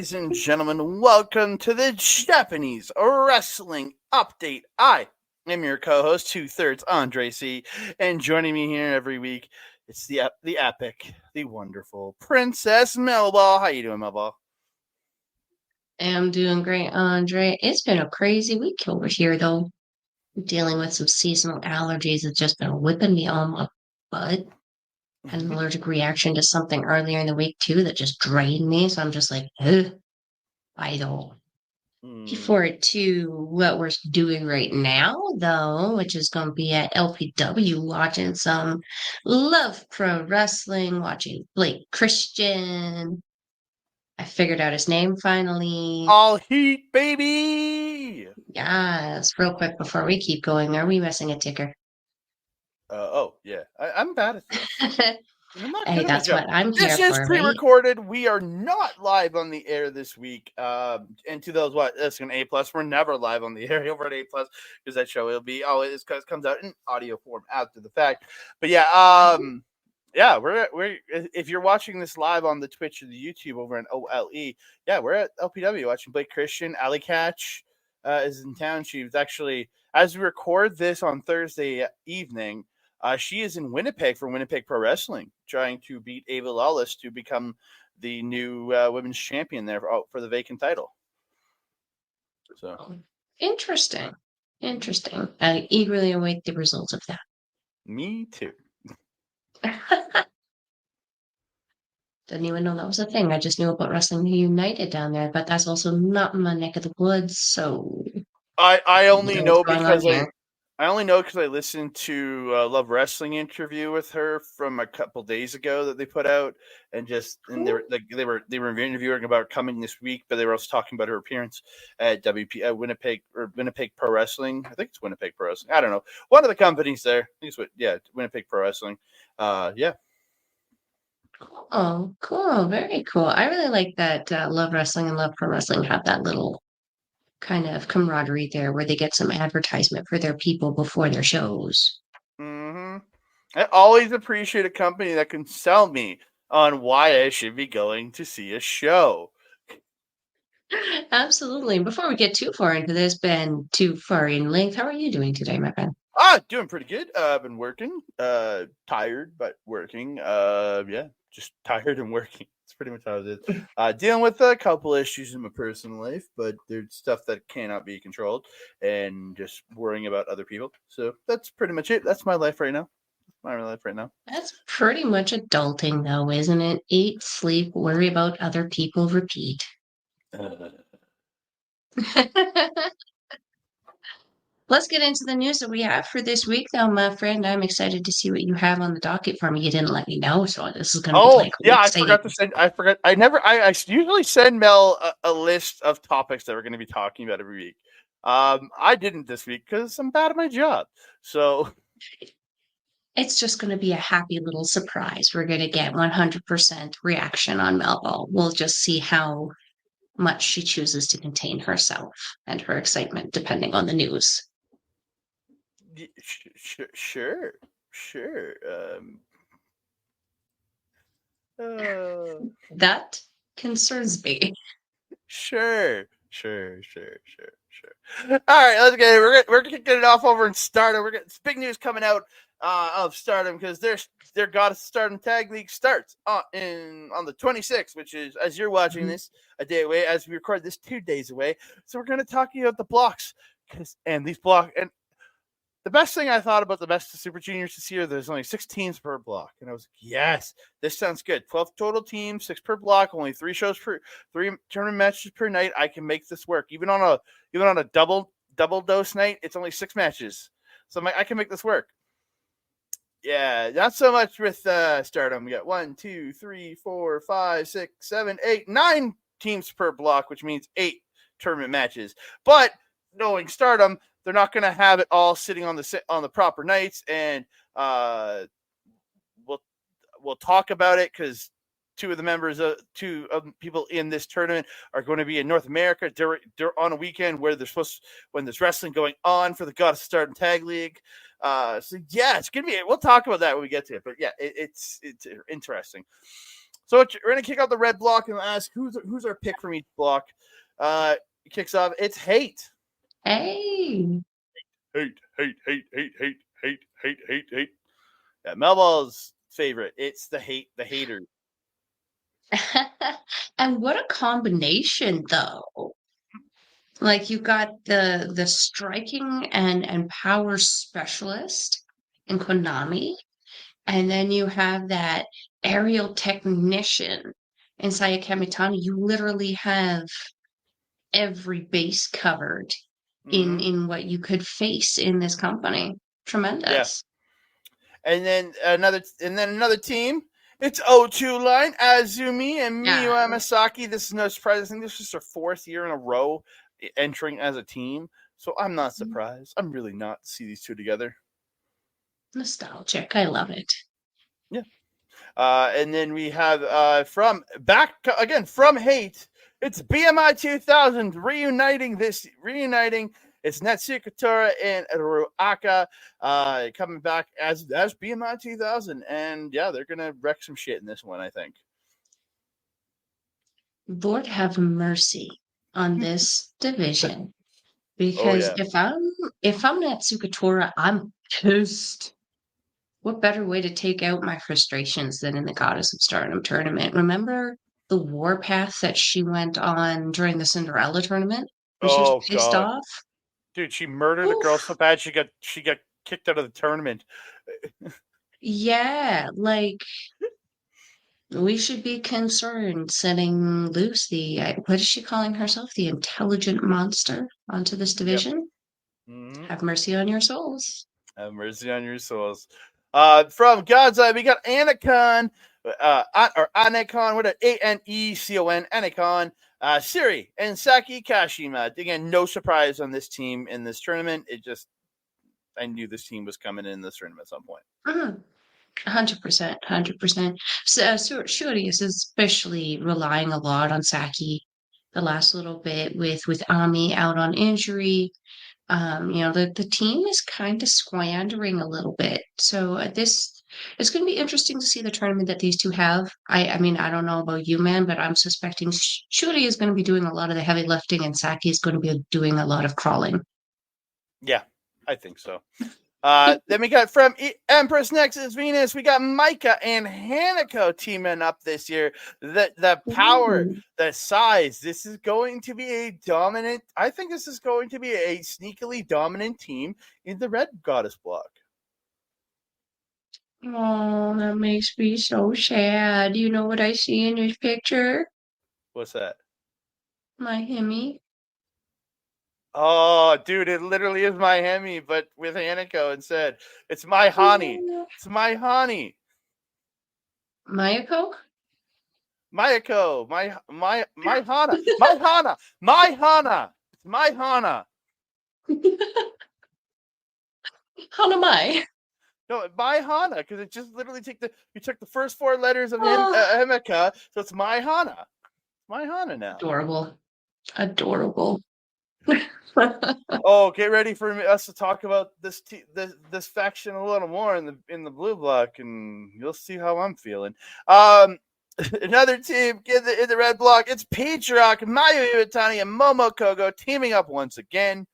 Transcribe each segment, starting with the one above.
Ladies and gentlemen, welcome to the Japanese Wrestling Update. I am your co-host, 2/3 Andre C, and joining me here every week, it's the epic, the wonderful Princess Melball. How you doing, Melball? I'm doing great, Andre. It's been a crazy week over here, though. Dealing with some seasonal allergies. It's just been whipping me on my butt. Had an allergic reaction to something earlier in the week, too, that just drained me. So I'm just like, ugh, I don't. Forward to what we're doing right now, though, which is going to be at LPW watching some Love Pro Wrestling, watching Blake Christian. I figured out his name finally. All heat, baby! Yes, real quick before we keep going, are we missing a ticker? Yeah. I'm bad at this. I'm not Hey, good at my that's job. what I'm This here is for, right? pre-recorded. We are not live on the air this week. And to those that's an A plus, we're never live on the air over at A plus because that show will be it comes out in audio form after the fact. But yeah, yeah, we're if you're watching this live on the Twitch or the YouTube over in OLE, yeah, we're at LPW watching Blake Christian. Alley Catch is in town. She was actually, as we record this on Thursday evening. She is in Winnipeg for Winnipeg Pro Wrestling, trying to beat Ava Lawless to become the new women's champion there for the vacant title. So Interesting. I eagerly await the results of that. Me too. Didn't even know that was a thing. I just knew about Wrestling United down there, but that's also not my neck of the woods, so I only know what's know going on because here. I only know because I listened to Love Wrestling interview with her from a couple days ago that they put out, and they were interviewing about coming this week, but they were also talking about her appearance at Winnipeg Pro Wrestling. I think it's Winnipeg Pro Wrestling. I don't know, one of the companies there. I think it's Winnipeg Pro Wrestling. Yeah. Oh, cool. Very cool. I really like that Love Wrestling and Love Pro Wrestling have that little kind of camaraderie there where they get some advertisement for their people before their shows. Mm-hmm. I always appreciate a company that can sell me on why I should be going to see a show. Absolutely. And before we get too far into this, Ben, too far in length, how are you doing today, my friend? Doing pretty good. I've been working. Tired, but working. Yeah, just tired and working. It's pretty much how it is. Dealing with a couple issues in my personal life, but there's stuff that cannot be controlled, and just worrying about other people. So that's pretty much it. That's my life right now. My life right now. That's pretty much adulting, though, isn't it? Eat, sleep, worry about other people, repeat. Uh, Let's get into the news that we have for this week, though, my friend. I'm excited to see what you have on the docket for me. You didn't let me know, so this is going to be Oh like yeah, I exciting. forgot to send. I forgot. I never. I usually send Mel a list of topics that we're going to be talking about every week. I didn't this week because I'm bad at my job. So It's just going to be a happy little surprise. We're going to get 100% reaction on Melball. We'll just see how much she chooses to contain herself and her excitement, depending on the news. sure, sure. Uh, That concerns me. sure. All right, let's get it. We're gonna get it off over in Stardom. We're getting big news coming out of Stardom because their God of Stardom Tag League starts on the 26th, which is, as you're watching this, a day away. As we record this, 2 days away. So we're gonna talk about the blocks and the best thing I thought about the Best of Super Juniors this year, there's only 6 teams per block. And I was like, yes, this sounds good. 12 total teams, 6 per block, only 3 tournament matches per night. I can make this work. Even on a double dose night, it's only 6 matches. So I can make this work. Yeah, not so much with Stardom. We got 1, 2, 3, 4, 5, 6, 7, 8, 9 teams per block, which means 8 tournament matches. But knowing Stardom, they're not going to have it all sitting on the proper nights, and we'll talk about it because two people in this tournament are going to be in North America. They're on a weekend where when there's wrestling going on for the God of Stardom Tag League. So yeah, it's gonna be. We'll talk about that when we get to it. But yeah, it's interesting. So we're gonna kick out the red block and ask who's our pick from each block. Kicks off. It's Hate. Hey. Hate, hate, hate, hate, hate, hate, hate, hate, hate. Yeah, Melball's favorite. It's the hater. And what a combination, though. Like you got the striking and power specialist in Konami, and then you have that aerial technician in Sayaka Mitani. You literally have every base covered in what you could face in this company. Yeah. Tremendous. And then another team. It's O2 line, Azumi and Miyu Yeah, Amasaki. This is no surprise. I think this is their 4th year in a row entering as a team. So I'm not surprised. I'm really not to see these two together. nostalgic. I love it. Yeah. And then we have from Hate. It's BMI 2000 reuniting. It's Natsuki Tora and Ruaka coming back as BMI 2000, and yeah, they're gonna wreck some shit in this one, I think. Lord have mercy on this division. Oh Because yeah. if I'm Natsuki Tora, I'm pissed. What better way to take out my frustrations than in the Goddess of Stardom tournament? Remember the warpath that she went on during the Cinderella tournament when she was Oh pissed god, off? dude, she murdered a girl so Oof. bad she got kicked out of the tournament. Yeah, like we should be concerned setting loose what is she calling herself? The intelligent monster onto this Yep. division? Mm-hmm. Have mercy on your souls. Have mercy on your souls. From God's Eye, we got Anacon, or Anacon, what Anecon, Anacon, Siri, and Saki Kashima. Again, no surprise on this team in this tournament. I knew this team was coming in this tournament at some point. 100%, 100%. So, Shuri is especially relying a lot on Saki the last little bit with Ami out on injury. The team is kind of squandering a little bit. So this it's going to be interesting to see the tournament that these two have. I mean, I don't know about you, man, but I'm suspecting Shuri is going to be doing a lot of the heavy lifting, and Saki is going to be doing a lot of crawling. Yeah, I think so. Then we got from Empress Nexus Venus, we got Micah and Hanako teaming up this year. The power, Ooh. the size. This is going to be a dominant. I think this is going to be a sneakily dominant team in the Red Goddess block. Oh, that makes me so sad. You know what I see in this picture? What's that? My Hemi. Oh, dude, it literally is my Hemi, but with Hanako instead. It's my Hani. It's my Hani. Mayako? Mayako, my Hana, my Hana, my Hana. It's my Hana. Hanamai. No, my Hana, because it just literally you took the first 4 letters of Oh, Hemika, so it's my Hana. My Hana now. adorable. Adorable. Oh, get ready for us to talk about this faction a little more in the blue block, and you'll see how I'm feeling. Another team in the red block. It's Patriarch, Mayu Iwatani, and Momo Kogo teaming up once again.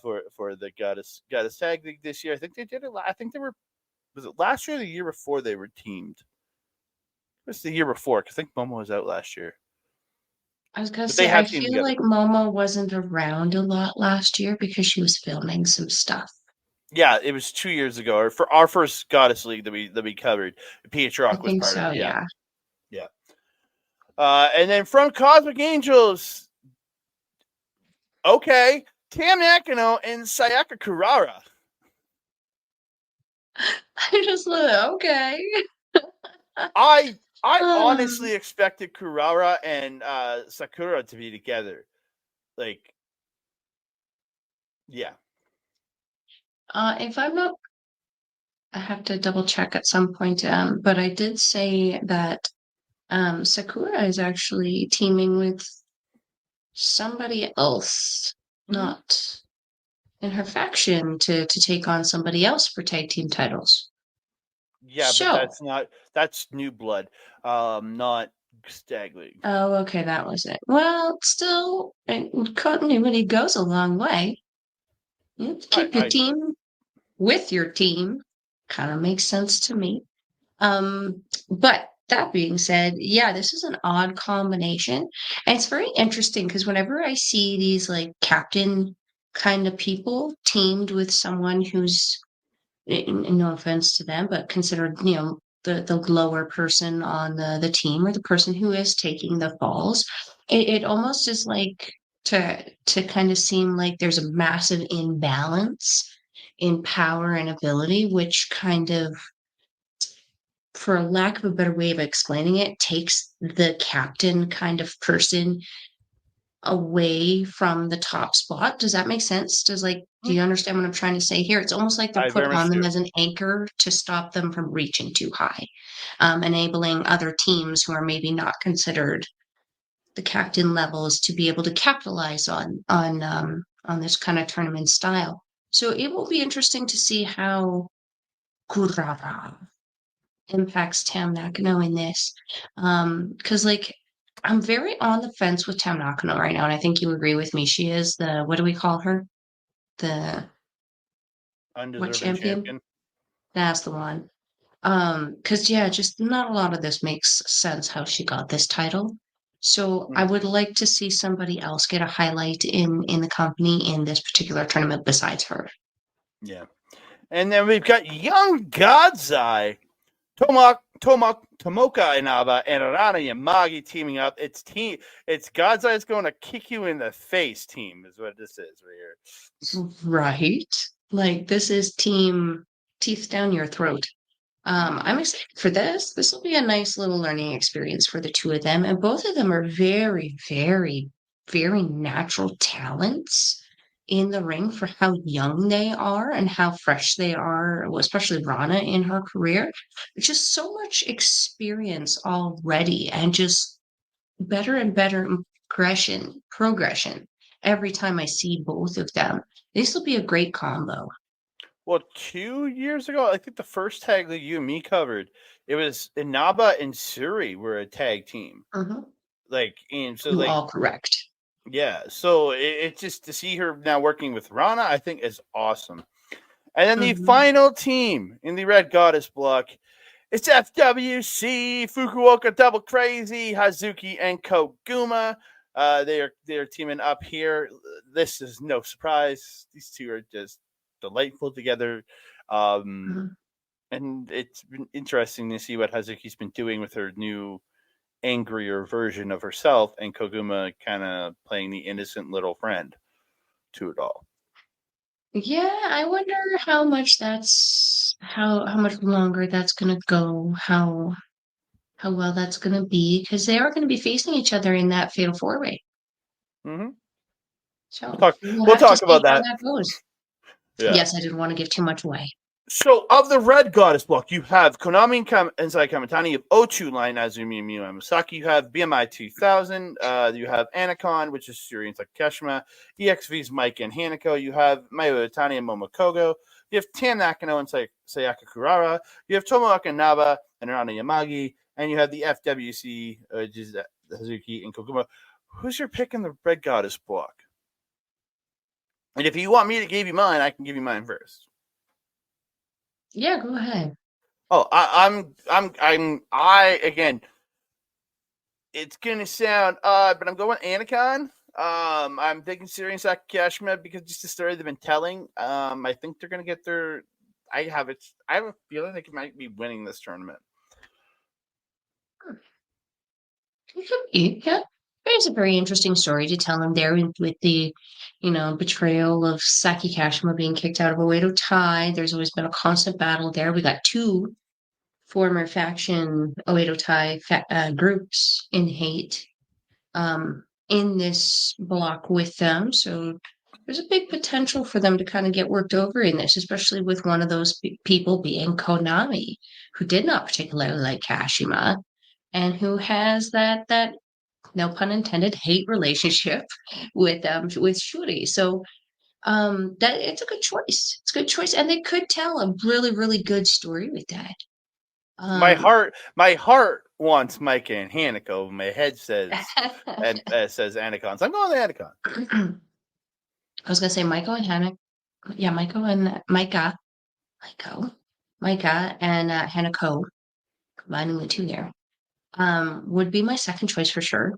For the Goddess Tag League this year. I think they did it. I think they were. Was it last year or the year before they were teamed? It was the year before because I think Momo was out last year. I was gonna But they say, I have teamed feel together. like Momo wasn't around a lot last year because she was filming some stuff. Yeah, it was 2 years ago, or for our first Goddess League that we covered. I Patriarch was think part of so, it. Yeah, yeah. yeah. And then from Cosmic Angels, okay, Tam Nakano and Sayaka Kurara. I just okay. I Um, honestly expected Kurara and Sakura to be together. Like, yeah. if I'm not, I have to double check at some point. But I did say that Sakura is actually teaming with somebody else, Mm-hmm. not in her faction, to take on somebody else for tag team titles. Yeah, but So, that's New Blood, not Stag League. oh, okay, that was it. Well, still, continuity goes a long way. You keep your I team with your team. Kind of makes sense to me. But that being said, yeah, this is an odd combination. And it's very interesting because whenever I see these like captain kind of people teamed with someone who's, no offense to them, but considered, the lower person on the team or the person who is taking the falls, it almost is like to kind of seem like there's a massive imbalance in power and ability, which kind of, for lack of a better way of explaining it, takes the captain kind of person away from the top spot. Does that make sense? Do Mhm. you understand what I'm trying to say here? It's almost like they're I put very on much them do. as an anchor to stop them from reaching too high, enabling other teams who are maybe not considered the captain levels to be able to capitalize on this kind of tournament style. So it will be interesting to see how Kurara impacts Tam Nakano in this. Because like I'm very on the fence with Tam Nakano right now, and I think you agree with me. She is the, what do we call her? The what Undeserving champion? champion. That's the one. Because yeah, just not a lot of this makes sense how she got this title. So I Mhm. would like to see somebody else get a highlight in the company in this particular tournament besides her. Yeah. And then we've got Young God's Eye, Tomoka Inaba, and Rana Yamagi teaming up. It's God's Eye's going to kick you in the face team, is what this is right here. Right? Like this is team teeth down your throat. I'm excited for this. This will be a nice little learning experience for the two of them. And both of them are very, very, very natural talents in the ring for how young they are and how fresh they are, well, especially Rana in her career. Just so much experience already and just better and better progression every time I see both of them. This will be a great combo. Well, 2 years ago, I think the first tag that you and me covered, it was Inaba and Suri were a tag team. Mhm. And so You all correct. yeah, so it's just to see her now working with Rana, I think is awesome. And then the Mhm. final team in the Red Goddess block, it's FWC, Fukuoka Double Crazy, Hazuki, and Koguma. They're teaming up here. This is no surprise. These two are just delightful together. Um, Mhm. and it's been interesting to see what Hazuki's been doing with her new angrier version of herself, and Koguma kind of playing the innocent little friend to it all. Yeah, I wonder how much how much longer that's gonna go, how well that's gonna be, because they are gonna be facing each other in that fatal four way. Mm-hmm. We'll So talk. we'll We'll have to talk see about how that. that goes. Yeah. Yes, I didn't want to give too much away. So, of the Red Goddess block, you have Konami and Enzai Kamitani, you have Ochu line, Azumi and Miyu Amasaki, you have BMI 2000, you have Anacon, which is Suri and Takeshima, EXV's Mike and Hanako, you have Mayu Itani and Momokogo, you have Tam Nakano and Sayaka Kurara, you have Tomoaki Naba and Rana Yamagi, and you have the FWC, which is Hazuki and Koguma. Who's your pick in the Red Goddess block? And if you want me to give you mine, I can give you mine first. Yeah, go ahead. Oh, I again. It's gonna sound odd, but I'm going Anacon. I'm thinking Sirius Akashima because just the story they've been telling. I think they're gonna get their. I have a feeling they might be winning this tournament. It could be, yeah. There's a very interesting story to tell him there with the, betrayal of Saki Kashima being kicked out of Oedo Tai. There's always been a constant battle there. We got two former faction Oedo Tai groups in hate in this block with them. So there's a big potential for them to kind of get worked over in this, especially with one of those people being Konami, who did not particularly like Kashima and who has that no pun intended hate relationship with Shuri. So that it's a good choice. It's a good choice, and they could tell a really really good story with that. My Um, heart wants Micah and Hanako. My head says and says Anacon. So I'm going with Anacon. I was gonna say Michael and Hannah. Yeah, Michael and Micah and Hanako, combining the two there, would be my second choice for sure.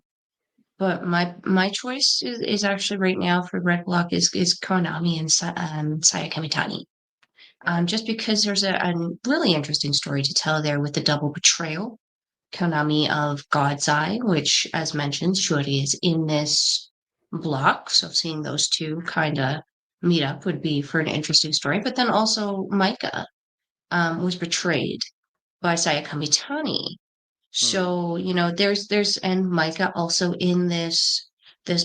But my choice is actually right now for Red Block is Konami and Saya Kamitani. Just because there's a really interesting story to tell there with the double betrayal. Konami of God's Eye, which, as mentioned, Shuri is in this block. So seeing those two kind of meet up would be for an interesting story. But then also Micah was betrayed by Saya Kamitani. So, there's and Micah also in this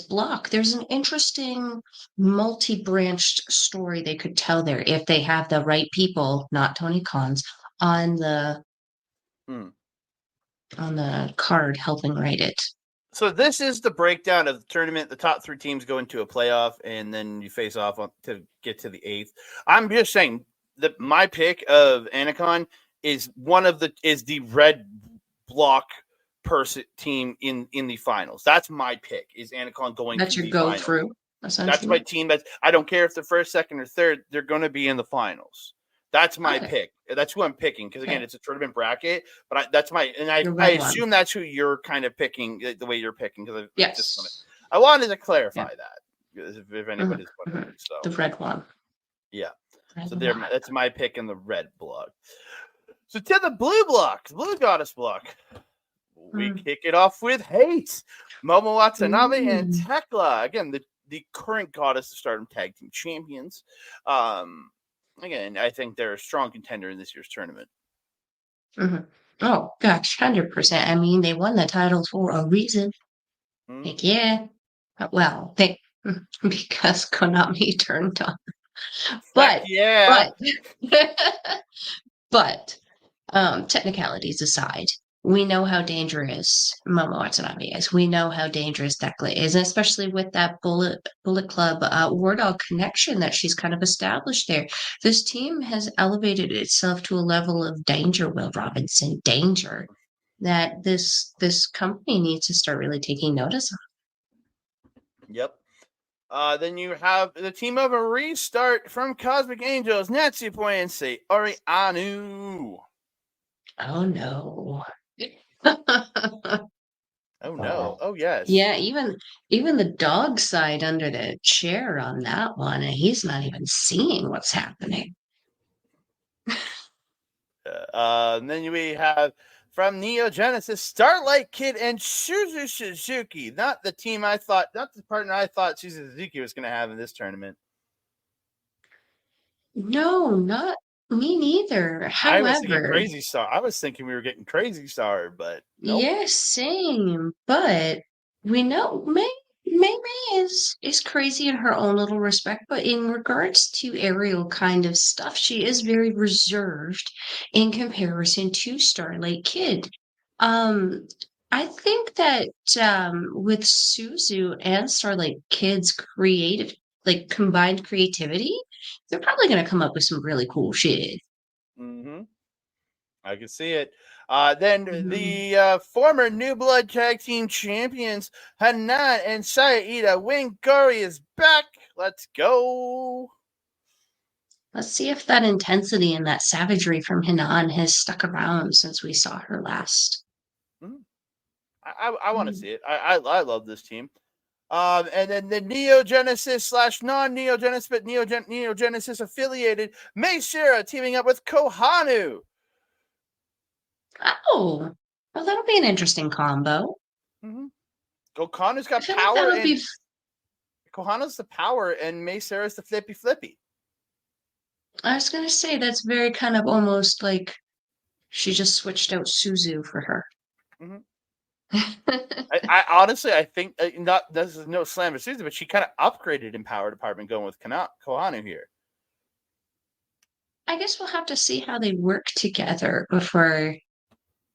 block. There's an interesting multi-branched story they could tell there if they have the right people, not Tony Khan's, on the on the card helping write it. So this is the breakdown of the tournament. The top 3 teams go into a playoff, and then you face off to get to the 8th. I'm just saying that my pick of Anacon is the red block team in the finals. That's my pick. Is Anacon going That's to your the go finals? through, essentially. That's my team. I don't care if they're first, second, or third. They're going to be in the finals. That's my pick. That's who I'm picking because again, it's a tournament bracket. But I assume that's who you're kind of picking the way you're picking because I wanted to clarify that if anybody's wondering. So the red one. Yeah. So that's my pick in the red block. So to the blue block, the blue goddess block, we kick it off with Hate, Momo Watanabe, and Tekla. Again, the current goddess of Stardom tag team champions. Again, I think they're a strong contender in this year's tournament. Oh gosh, 100%. I mean, they won the titles for a reason. Like, yeah. Well, because Konami turned on. But technicalities aside, we know how dangerous Momo Watanabe is. We know how dangerous Tekla is, and especially with that Bullet Club War Dog connection that she's kind of established there. This team has elevated itself to a level of danger, Will Robinson, danger, that this company needs to start really taking notice of. Yep. Then you have the team of a restart from Cosmic Angels, Natsupoi and Sayori Anu. Oh no. Oh no. Oh yes. Yeah, even the dog side under the chair on that one, and he's not even seeing what's happening. Then we have from Neo Genesis, Starlight Kid and Suzu Suzuki. Not the partner I thought Suzu Suzuki was going to have in this tournament. No, not me neither. However, I was thinking Crazy Star. I was thinking we were getting Crazy Star, but nope. Yeah, same. But we know May is crazy in her own little respect, but in regards to aerial kind of stuff, she is very reserved in comparison to Starlight Kid. I think that with Suzu and Starlight Kid's combined creativity, they're probably going to come up with some really cool shit. I can see it. Then the former New Blood Tag Team Champions, Hanan and Saida Wingari is back. Let's go. Let's see if that intensity and that savagery from Hanan has stuck around since we saw her last. I want to see it. I love this team. And then the Neo Genesis / non-Neo Genesis, but Neo Genesis affiliated Mei Seira teaming up with Kohanu. Oh, well, that'll be an interesting combo. Kohanu's got power, and Kohanu's the power, and Mei Seira's the flippy. I was gonna say that's very kind of almost like she just switched out Suzu for her. I honestly, I think this is no slam to Suzu, but she kind of upgraded in power department going with Kohanu here. I guess we'll have to see how they work together before.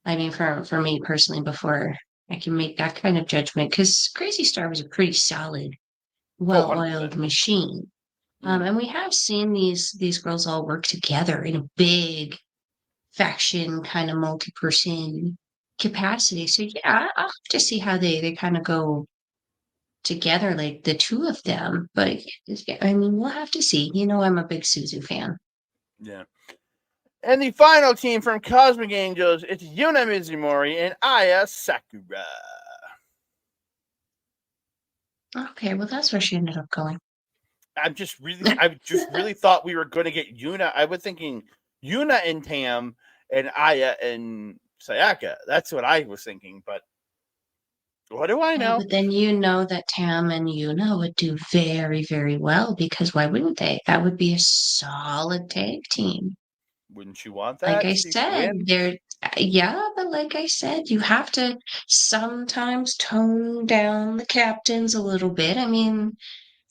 I mean, for me personally, before I can make that kind of judgment, because Crazy Star was a pretty solid, well-oiled machine. And we have seen these girls all work together in a big faction kind of multi-person capacity. So yeah, I'll have to see how they kind of go together, like the two of them. But yeah, I mean, we'll have to see. I'm a big Suzu fan. Yeah. And the final team from Cosmic Angels, it's Yuna Mizumori and Aya Sakura. Okay, well, that's where she ended up going. I just really thought we were going to get Yuna. I was thinking Yuna and Tam and Aya and Sayaka. That's what I was thinking, but what do I Yeah, know? but then that Tam and Yuna would do very, very well because why wouldn't they? That would be a solid tag team. Wouldn't you want Like that I to said, win? yeah, but like I said, you have to sometimes tone down the captains a little bit. I mean,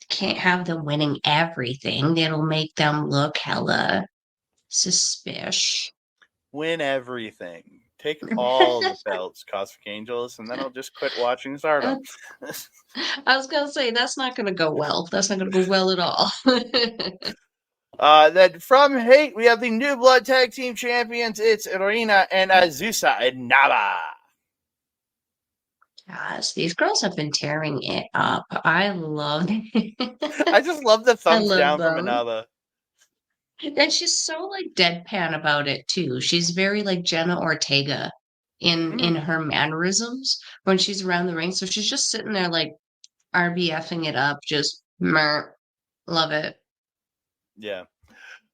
can't have them winning everything. It'll make them look hella suspicious. Win everything. Take all the belts, Cosmic Angels, and then I'll just quit watching Stardom. I was gonna say that's not gonna go well. That's not gonna go well at all. Then from Hate, we have the New Blood Tag Team Champions. It's Irina and Azusa and Naba. Yes, these girls have been tearing it up. I love I just love the I thumbs love down from them. Inaba. And she's so like deadpan about it too. She's very like Jenna Ortega in her mannerisms when she's around the ring. So she's just sitting there like RBFing it up, just meh. Love it. Yeah.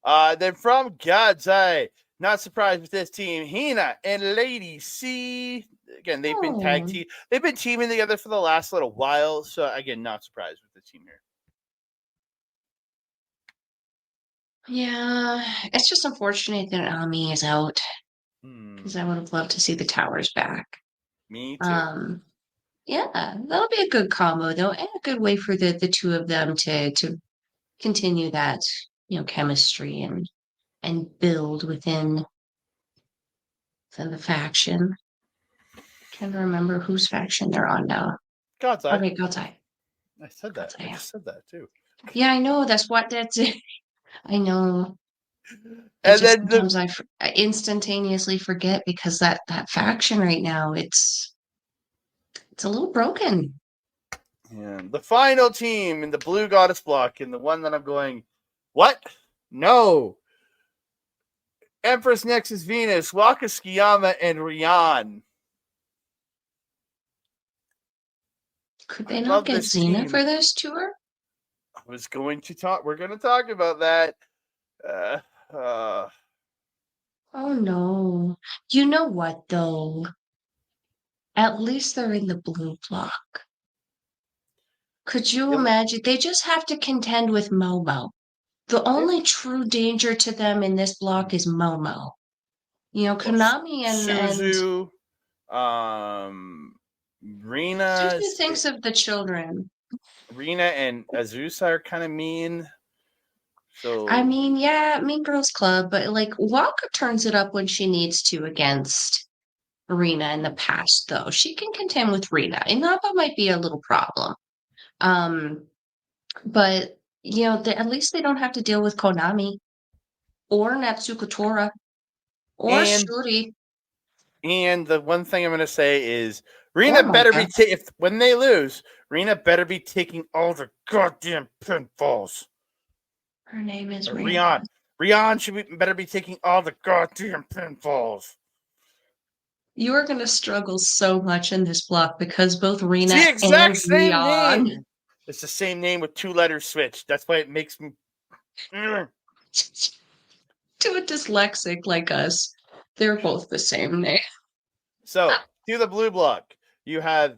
Then from God's Eye, not surprised with this team, Hina and Lady C. Again, they've been Oh, they've been teaming together for the last little while. So again, not surprised with the team here. yeah. It's just unfortunate that Ami is out because I would have loved to see the towers back. Me too. Um, yeah, that'll be a good combo though, and a good way for the two of them to continue that, chemistry and build within the faction. Trying to remember whose faction they're on now. God's Eye. Okay, God's Eye. I said that. God's I Eye. just said that too. Yeah, I know. That's it. I know. It And just then sometimes I instantaneously forget because that faction right now it's a little broken. the final team in the Blue Goddess block, and the one that I'm going, what? No. Empress Nexus Venus, Waka Tsukiyama, and Rian. Could I they not love get this Xena team. for this tour? We're going to talk about that. Oh no. You know what though? At least they're in the blue block. Could you imagine? They just have to contend with Momo. The only true danger to them in this block is Momo. Konami and Suzu, Rina, Suzu thinks of the children. Rina and Azusa are kind of mean. So I mean, yeah, Mean Girls Club, but like Waka turns it up when she needs to against Rina in the past, though. She can contend with Rina. Inaba might be a little problem. But at least they don't have to deal with Konami or Natsuko Tora or and Shuri the one thing I'm going to say is or Rina better be Mocha. if when they lose, Rina better be taking all the goddamn pinfalls. Her name is Rina. Rian better be taking all the goddamn pinfalls. You are going to struggle so much in this block because both It's Rina the and exact same Rion. name. It's the same name with 2 letters switched. That's why it makes me. To a dyslexic like us, they're both the same name. So, to the blue block, you have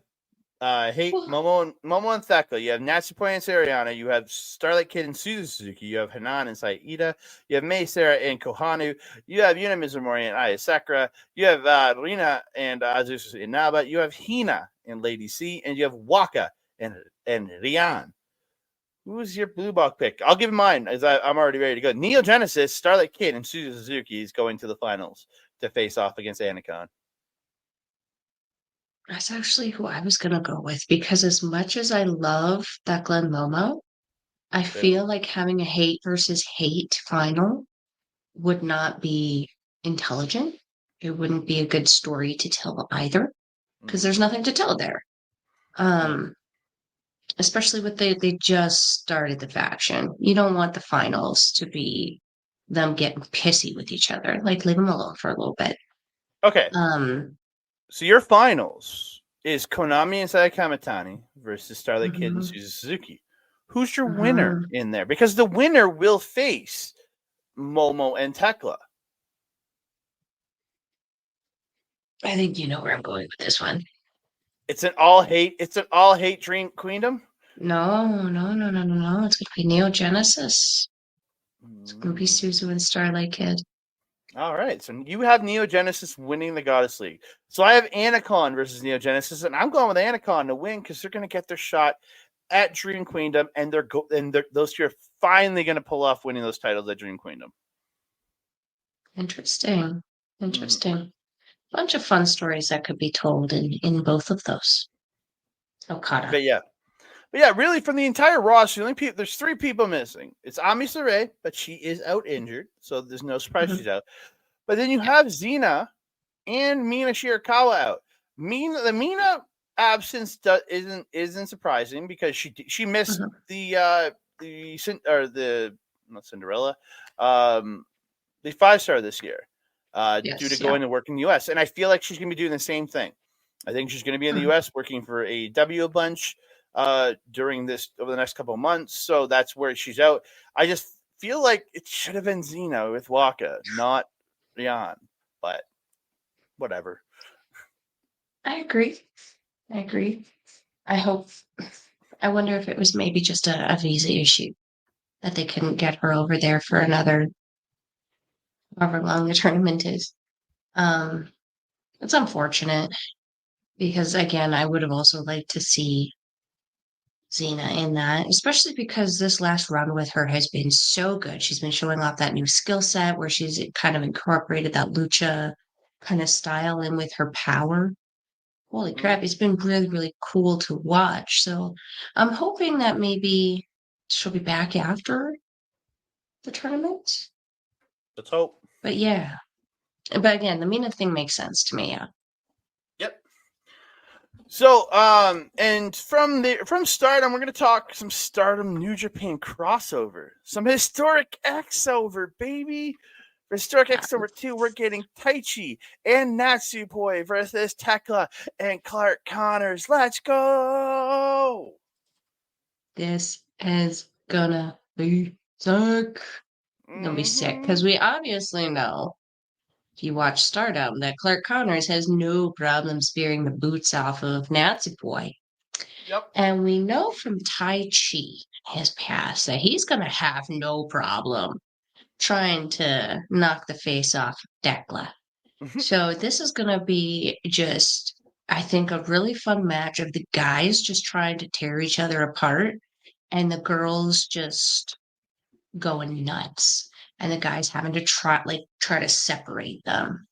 Momo and Thekla. You have Natsupoi and Seriana. You have Starlight Kid and Suzuki. You have Hanan and Saida. You have Mei Sarah and Kohanu. You have Yuna Mizumori and Aya Sakura. You have Rina and Azusa Inaba. You have Hina and Lady C. And you have Waka and Rian. Who's your blue block pick? I'll give mine as I'm already ready to go. Neo Genesis, Starlight Kid, and Suzuki is going to the finals to face off against Anacon. That's actually who I was going to go with because as much as I love that Glen Momo, I feel like having a hate versus hate final would not be intelligent. It wouldn't be a good story to tell either, because there's nothing to tell there. Especially with they just started the faction. You don't want the finals to be them getting pissy with each other. Like, leave them alone for a little bit. Okay. Um, So your finals is Konami and Saya Kamitani versus Starlight Kid and mhm, Suzu Suzuki. Who's your winner mhm. in there? Because the winner will face Momo and Tekla. I think you know where I'm going with this one. It's an all hate Dream Queendom. No, no, no, no, no, no. It's gonna be Neo Genesis. It's gonna be Suzu and Starlight Kid. All right, so you have Neo Genesis winning the Goddess League. So I have Anacon versus Neo Genesis, and I'm going with Anacon to win because they're going to get their shot at Dream Queendom, and those two are finally going to pull off winning those titles at Dream Queendom. Interesting. Interesting. Bunch of fun stories that could be told in both of those. Okada. But yeah, really from the entire roster, there's 3 people missing. It's Ami Saray, but she is out injured, so there's no surprise she's out. But then you have Xena and Mina Shirakawa out. The Mina absence isn't surprising because she missed the not Cinderella, the 5-star this year due to going to work in the U.S. And I feel like she's going to be doing the same thing. I think she's going to be in the U.S. working for AEW a bunch over the next couple of months. So that's where she's out. I just feel like it should have been Xena with Waka, not Rian, but whatever. I agree. I wonder if it was maybe just a visa issue that they couldn't get her over there for another, however long the tournament is. It's unfortunate because, again, I would have also liked to see Xena in that, especially because this last run with her has been so good. She's been showing off that new skill set where she's kind of incorporated that lucha kind of style in with her power. Holy crap, it's been really, really cool to watch. So I'm hoping that maybe she'll be back after the tournament. Let's hope. But yeah. But again, the Mina thing makes sense to me, yeah. Yep. So, and from Stardom, we're gonna talk some Stardom New Japan crossover, some historic X over, baby. For historic X over 2, we're getting Taichi and Natsupoi versus Tekla and Clark Connors. Let's go! This is gonna be sick. Gonna be sick because we obviously know, if you watch Stardom, that Clark Connors has no problem spearing the boots off of Natsupoi. Yep. And we know from Tai Chi, his past, that he's gonna have no problem trying to knock the face off Tekla. So this is gonna be just, I think, a really fun match of the guys just trying to tear each other apart and the girls just going nuts and the guys having to try to separate them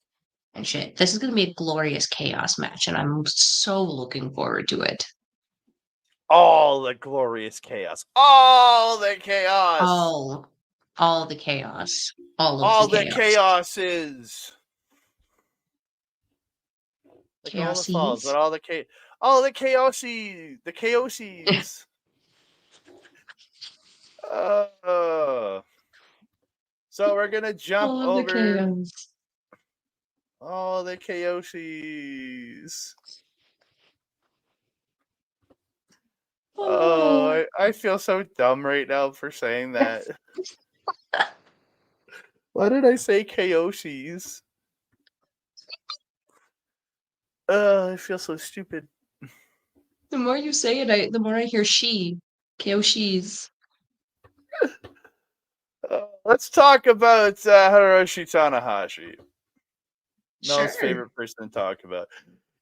and shit. This is going to be a glorious chaos match and I'm so looking forward to it. All the glorious chaos. All the chaos. All the chaos. All the chaoses. Like all the falls, but all the chaosies. The chaosies. So we're gonna jump over all the chaosies. Oh, I feel so dumb right now for saying that. Why did I say chaosies? I feel so stupid. The more you say it, the more I hear Kyoshis. Let's talk about Hiroshi Tanahashi. Sure. Noah's favorite person to talk about.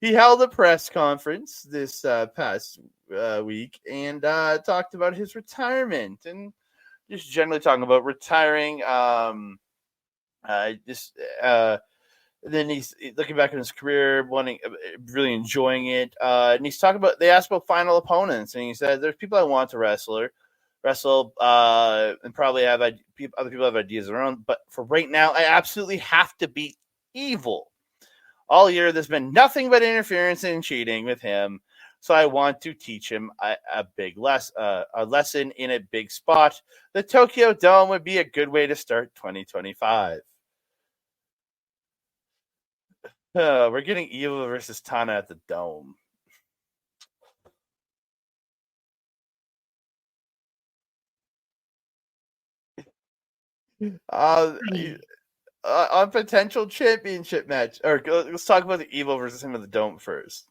He held a press conference this past week and talked about his retirement and just generally talking about retiring. Then he's looking back on his career, really enjoying it. And he's talking about, they asked about final opponents, and he said, "There's people I want to wrestle. wrestle, and probably have other people have ideas of their own. But for right now, I absolutely have to beat Evil. All year, there's been nothing but interference and cheating with him. So I want to teach him a lesson in a big spot. The Tokyo Dome would be a good way to start 2025. We're getting Evil versus Tana at the Dome. On potential championship match, or let's talk about the Evil versus him at the Dome first.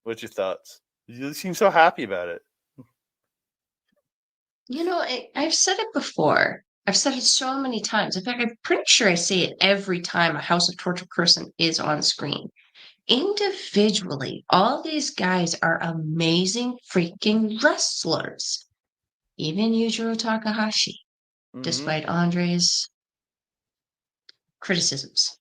What's your thoughts? You seem so happy about it. I've said it before. I've said it so many times. In fact, I'm pretty sure I say it every time a House of Torture person is on screen. Individually, all these guys are amazing freaking wrestlers. Even Yujiro Takahashi, despite Andre's criticisms.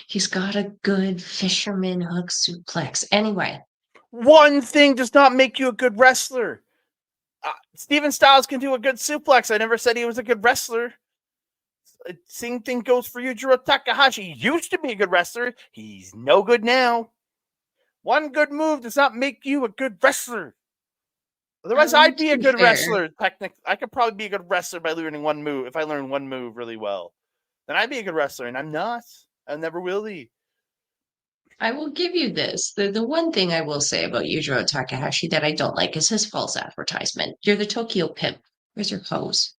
He's got a good fisherman hook suplex. Anyway. One thing does not make you a good wrestler. Steven Styles can do a good suplex. I never said he was a good wrestler. Same thing goes for Yujiro Takahashi. He used to be a good wrestler. He's no good now. One good move does not make you a good wrestler. Otherwise, I'd be a good wrestler. Technically, I could probably be a good wrestler by learning one move. If I learn one move really well, then I'd be a good wrestler, and I'm not. I never will be. I will give you this. The one thing I will say about Yujiro Takahashi that I don't like is his false advertisement. You're the Tokyo pimp. Where's your hose?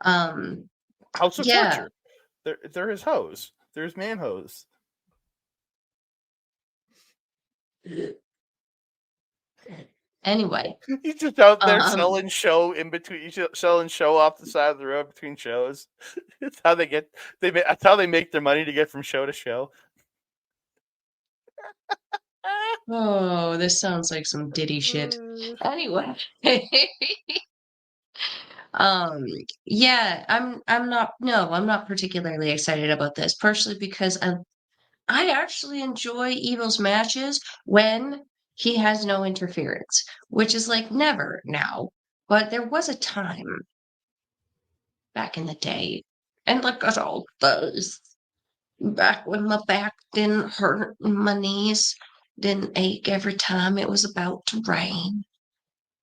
House of Torture. They're his hose. They're his man hose. Anyway. He's just out there selling show in between, selling show off the side of the road between shows. That's how that's how they make their money to get from show to show. Oh, this sounds like some Diddy shit. Anyway. Yeah, I'm not particularly excited about this, partially because I actually enjoy Evil's matches when he has no interference, which is like never now. But there was a time back in the day, and look at all those, back when my back didn't hurt and my knees didn't ache every time it was about to rain.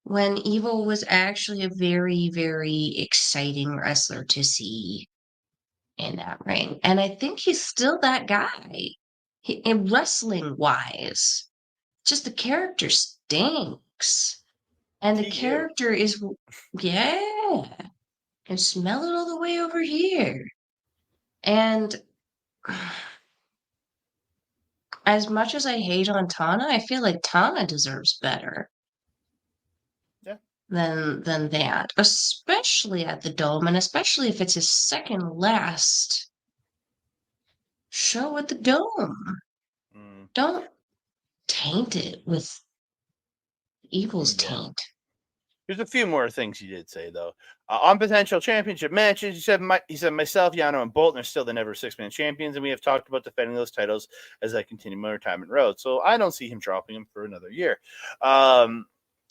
When Evil was actually a very, very exciting wrestler to see in that ring. And I think he's still that guy in wrestling wise. Just the character stinks. And the character is, yeah. And smell it all the way over here. And as much as I hate on Tana, I feel like Tana deserves better. Than that, especially at the Dome, and especially if it's his second last show at the Dome. Don't taint it with Evil's taint. There's a few more things he did say though. On potential championship matches, he said myself, Yano, and Bolton are still the never 6-man champions, and we have talked about defending those titles as I continue my retirement road. So I don't see him dropping them for another year.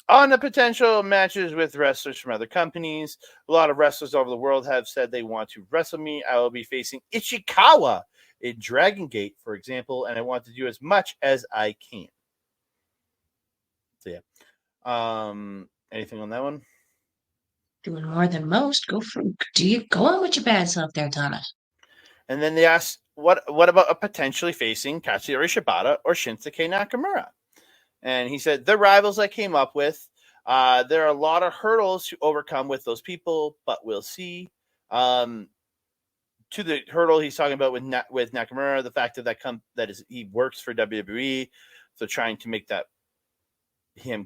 On the potential matches with wrestlers from other companies, a lot of wrestlers over the world have said they want to wrestle me. I will be facing Ishikawa in Dragon Gate, for example, and I want to do as much as I can. So yeah. Anything on that one? Doing more than most. Go on with your bad self there, Tana. And then they asked, what about potentially facing Katsuyori Shibata or Shinsuke Nakamura? And he said, the rivals I came up with, there are a lot of hurdles to overcome with those people, but we'll see. To the hurdle he's talking about with Nakamura, the fact that he works for WWE, so trying to make that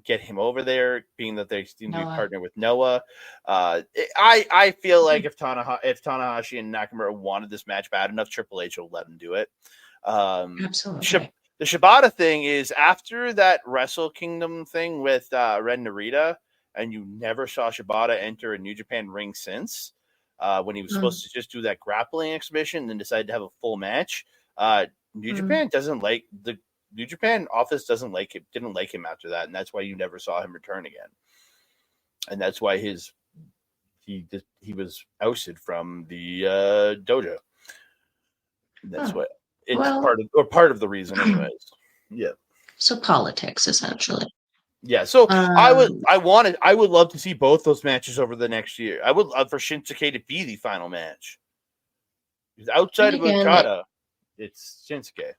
get him over there, being that they seem to be partnered with Noah. I feel like if Tanahashi and Nakamura wanted this match bad enough, Triple H will let him do it. Absolutely. The Shibata thing is after that Wrestle Kingdom thing with Ren Narita, and you never saw Shibata enter a New Japan ring since, when he was supposed to just do that grappling exhibition and then decided to have a full match. New Japan doesn't like New Japan office didn't like him after that, and that's why you never saw him return again. And that's why he was ousted from the dojo. That's what it's part of the reason, anyways. Yeah. So politics, essentially. Yeah. So I would love to see both those matches over the next year. I would love for Shinsuke to be the final match. Because outside of Okada, it's Shinsuke.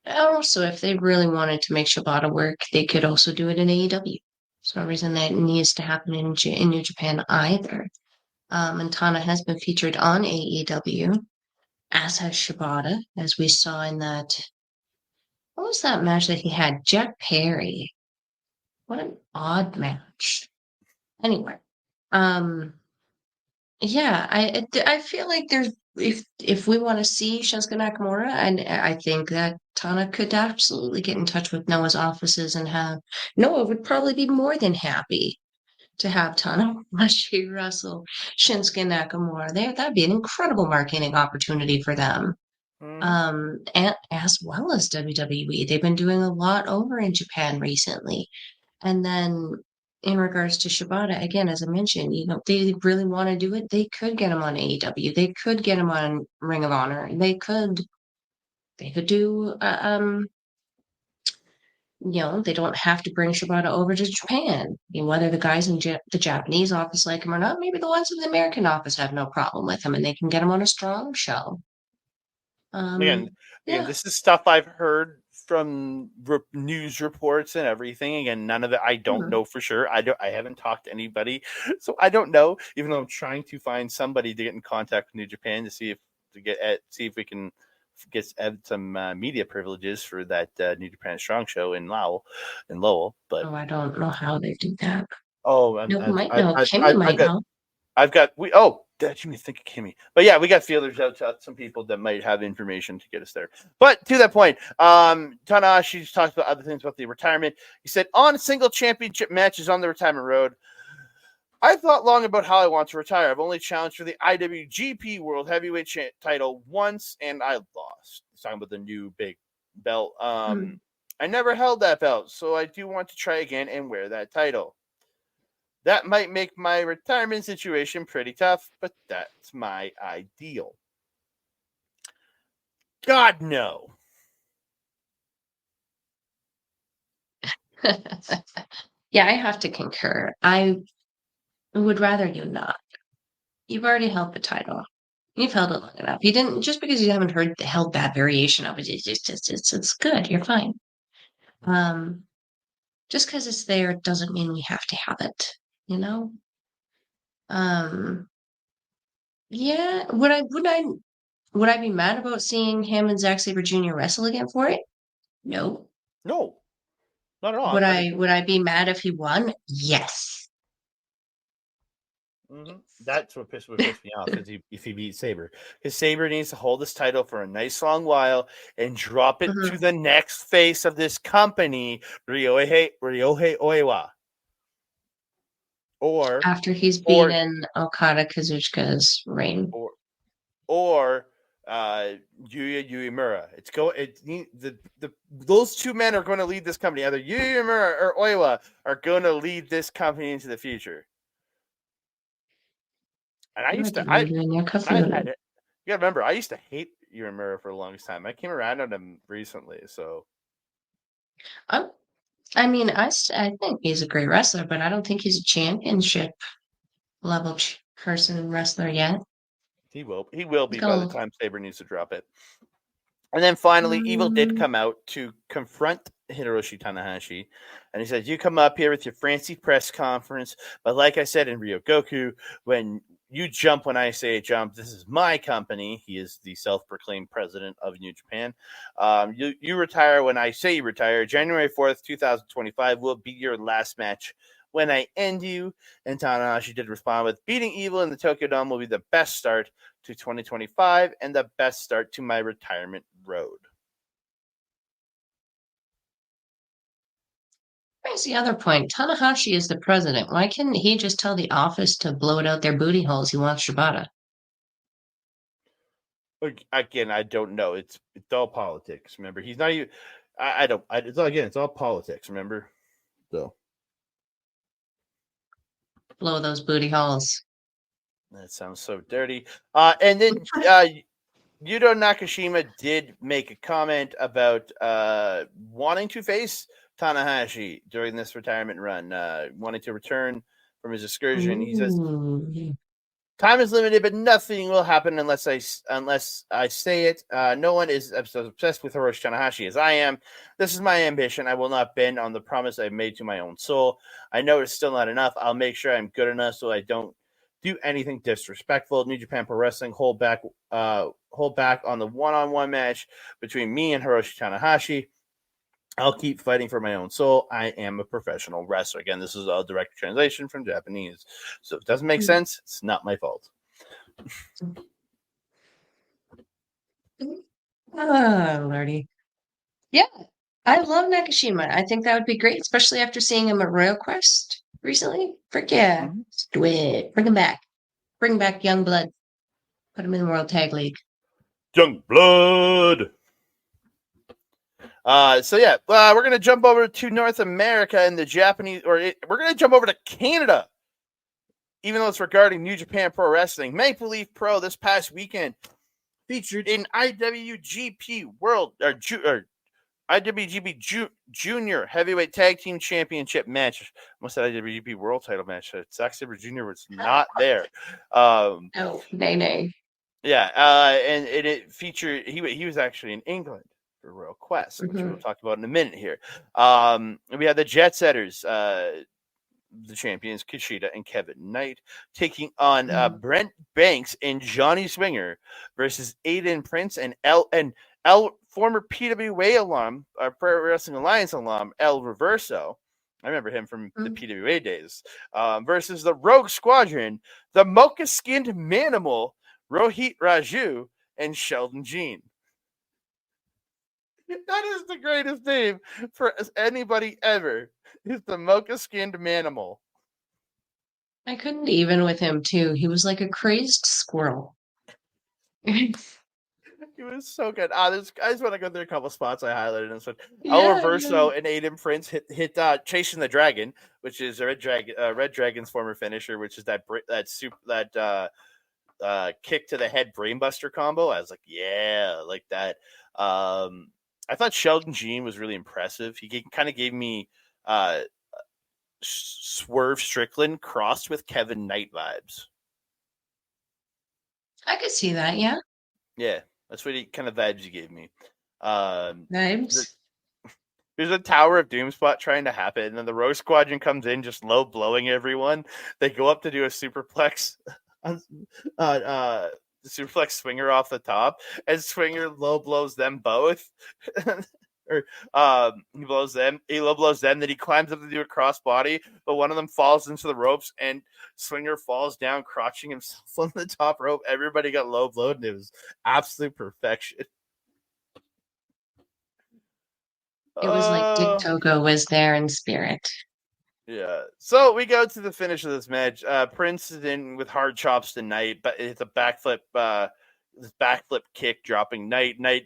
Also, if they really wanted to make Shibata work, they could also do it in AEW. There's no reason that needs to happen in New Japan either. And Tana has been featured on AEW, as has Shibata, as we saw in that. What was that match that he had? Jack Perry. What an odd match. Anyway, yeah, I feel like there's if we want to see Shinsuke Nakamura, and I think that Tana could absolutely get in touch with Noah's offices and have Noah would probably be more than happy to have Tanahashi wrestle Shinsuke Nakamura. That'd be an incredible marketing opportunity for them. And as well as WWE. They've been doing a lot over in Japan recently. And then in regards to Shibata, again, as I mentioned, they really want to do it. They could get him on AEW. They could get him on Ring of Honor. They could do they don't have to bring Shibata over to Japan. Whether the guys in the Japanese office like him or not, maybe the ones in the American office have no problem with him, and they can get him on a strong show. Again, this is stuff I've heard from news reports and everything. Again, none of it I don't know for sure. I haven't talked to anybody, so I don't know. Even though I'm trying to find somebody to get in contact with New Japan to see if we can get some media privileges for that New Japan Strong show in Lowell. But I don't know how they do that. Oh, might know. Kimmy might know. That you may think of Kimmy. But yeah, we got feelers out to some people that might have information to get us there. But to that point, Tanahashi talked about other things about the retirement. He said, on single championship matches on the retirement road, I thought long about how I want to retire. I've only challenged for the IWGP World Heavyweight title once, and I lost. He's talking about the new big belt. I never held that belt, so I do want to try again and wear that title. That might make my retirement situation pretty tough, but that's my ideal. God, no. Yeah, I have to concur. I would rather you not. You've already held the title. You've held it long enough. You didn't just because you haven't held that variation of it. It's good. You're fine. Just because it's there doesn't mean we have to have it. Yeah. Would I be mad about seeing him and Zack Sabre Jr. wrestle again for it? No. No. Not at all. Would I be mad if he won? Yes. Mm-hmm. That's what would piss me off if he beats Sabre. Because Sabre needs to hold this title for a nice long while and drop it to the next face of this company, Ryohei Oiwa. Or after he's beaten Okada Kazuchika's reign. Or Yuya Uemura. Those two men are going to lead this company. Either Yuya Uemura or Oiwa are going to lead this company into the future. And you gotta remember, I used to hate Uemura for the longest time. I came around on him recently, so. I mean, I think he's a great wrestler, but I don't think he's a championship level wrestler yet. He will be by the time Sabre needs to drop it. And then finally, Evil did come out to confront Hiroshi Tanahashi. And he said, you come up here with your fancy press conference. But like I said in Ryogoku, when you jump when I say jump, this is my company. He is the self-proclaimed president of New Japan. You retire when I say you retire. January 4th, 2025 will be your last match when I end you. And Tanahashi did respond with, beating Evil in the Tokyo Dome will be the best start to 2025 and the best start to my retirement road. Here's the other point. Tanahashi is the president. Why couldn't he just tell the office to blow it out their booty holes? He wants Shibata. Again, I don't know. It's all politics. Remember, he's not even. I don't. It's all politics. Remember, so Blow those booty holes. that sounds so dirty. And then Yuto Nakashima did make a comment about wanting to face Tanahashi during this retirement run, wanting to return from his excursion. He says, Ooh. "Time is limited, but nothing will happen unless I say it. No one is as obsessed with Hiroshi Tanahashi as I am. This is my ambition. I will not bend on the promise I've made to my own soul. I know it's still not enough. I'll make sure I'm good enough so I don't do anything disrespectful. New Japan Pro Wrestling hold back on the one-on-one match between me and Hiroshi Tanahashi. I'll keep fighting for my own soul. I am a professional wrestler." Again, this is a direct translation from Japanese. So if it doesn't make sense, it's not my fault. Oh, Lordy. Yeah, I love Nakashima. I think that would be great, especially after seeing him at Royal Quest recently. Frick yeah. Mm-hmm. Let's do it. Bring him back. Bring back Young Blood. Put him in the World Tag League. Young Blood. We're gonna jump over to North America and the Japanese, we're gonna jump over to Canada, even though it's regarding New Japan Pro Wrestling. Maple Leaf Pro this past weekend featured an IWGP Junior Heavyweight Tag Team Championship match. I almost said IWGP World Title match. Zack Sabre Jr. was not there. Oh, nay. Yeah, and it featured he was actually in England for Royal Quest, which we'll talk about in a minute here. We had the Jet Setters, the champions Kushida and Kevin Knight, taking on Brent Banks and Johnny Swinger versus Aiden Prince and former PWA alum, Pro Wrestling Alliance alum, El Reverso. I remember him from the PWA days. Versus the Rogue Squadron, the Mocha-skinned Manimal, Rohit Raju, and Sheldon Jean. That is the greatest name for anybody ever. Is the Mocha-skinned Manimal. I couldn't even with him, too. He was like a crazed squirrel. He was so good. I just want to go through a couple spots I highlighted. And so, El Reverso and Aiden Prince hit Chasing the Dragon, which is Red Dragon's former finisher, which is that kick to the head brainbuster combo. I was like, yeah, like that. I thought Sheldon Jean was really impressive. He kind of gave me Swerve Strickland crossed with Kevin Knight vibes. I could see that, yeah. Yeah, that's what kind of vibes he gave me. Vibes. There's a Tower of Doom spot trying to happen, and then the Rogue Squadron comes in just low blowing everyone. They go up to do a superplex. Superplex Swinger off the top, and Swinger low blows them both. Or he low blows them, then he climbs up to do a crossbody, but one of them falls into the ropes, and Swinger falls down, crotching himself on the top rope. Everybody got low blowed, and it was absolute perfection. It was like Dick Togo was there in spirit. Yeah. So we go to the finish of this match. Prince is in with hard chops tonight, but it's a backflip kick dropping Knight. Knight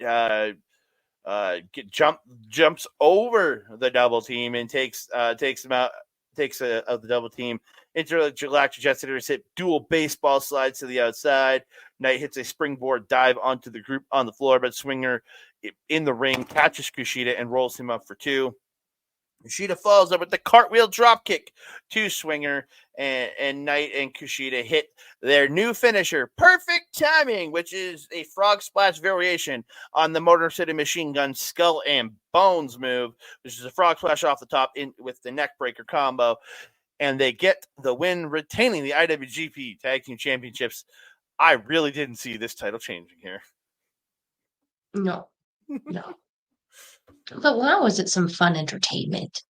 jumps over the double team and takes him out. Takes the double team. Intergalactic Jet Setters hit dual baseball slides to the outside. Knight hits a springboard dive onto the group on the floor, but Swinger in the ring catches Kushida and rolls him up for two. Kushida falls up with the cartwheel dropkick to Swinger, and Knight and Kushida hit their new finisher, Perfect Timing, which is a frog splash variation on the Motor City Machine Gun Skull and Bones move, which is a frog splash off the top with the neck breaker combo. And they get the win, retaining the IWGP Tag Team Championships. I really didn't see this title changing here. No. But wow, was it some fun entertainment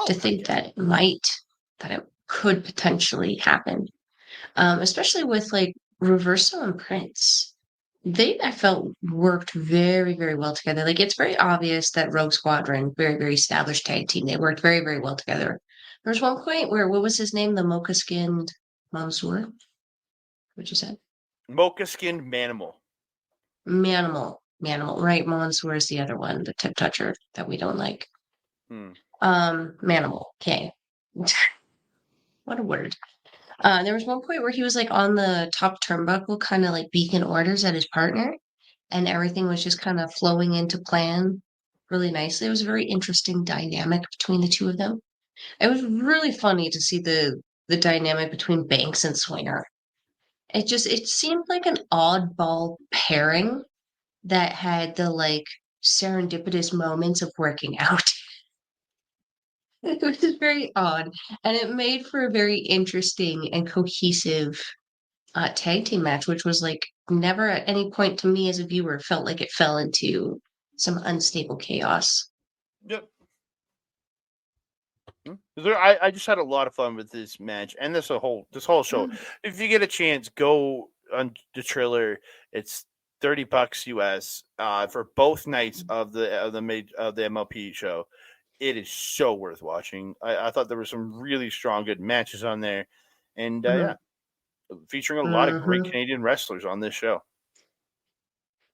to think that it could potentially happen. Especially with like Reverso and Prince. They, I felt, worked very, very well together. Like, it's very obvious that Rogue Squadron, very, very established tag team, they worked very, very well together. There was one point where, what was his name? The mocha-skinned Mamsur? What you said? Mocha-skinned Manimal. Manimal. Manimal. Right, Mons, where's the other one? The tip toucher that we don't like. Hmm. Manimal. Okay. What a word. There was one point where he was like on the top turnbuckle, kind of like beacon orders at his partner, and everything was just kind of flowing into plan really nicely. It was a very interesting dynamic between the two of them. It was really funny to see the dynamic between Banks and Swinger. It seemed like an oddball pairing that had the like serendipitous moments of working out. It was very odd, and it made for a very interesting and cohesive tag team match, which was like never at any point to me as a viewer felt like it fell into some unstable chaos. Yep. I just had a lot of fun with this match and this whole show. Mm, If you get a chance, go on the trailer. It's $30 US for both nights of the MLP show. It is so worth watching. I thought there were some really strong, good matches on there, and mhm, yeah, featuring a lot of great mhm. Canadian wrestlers on this show.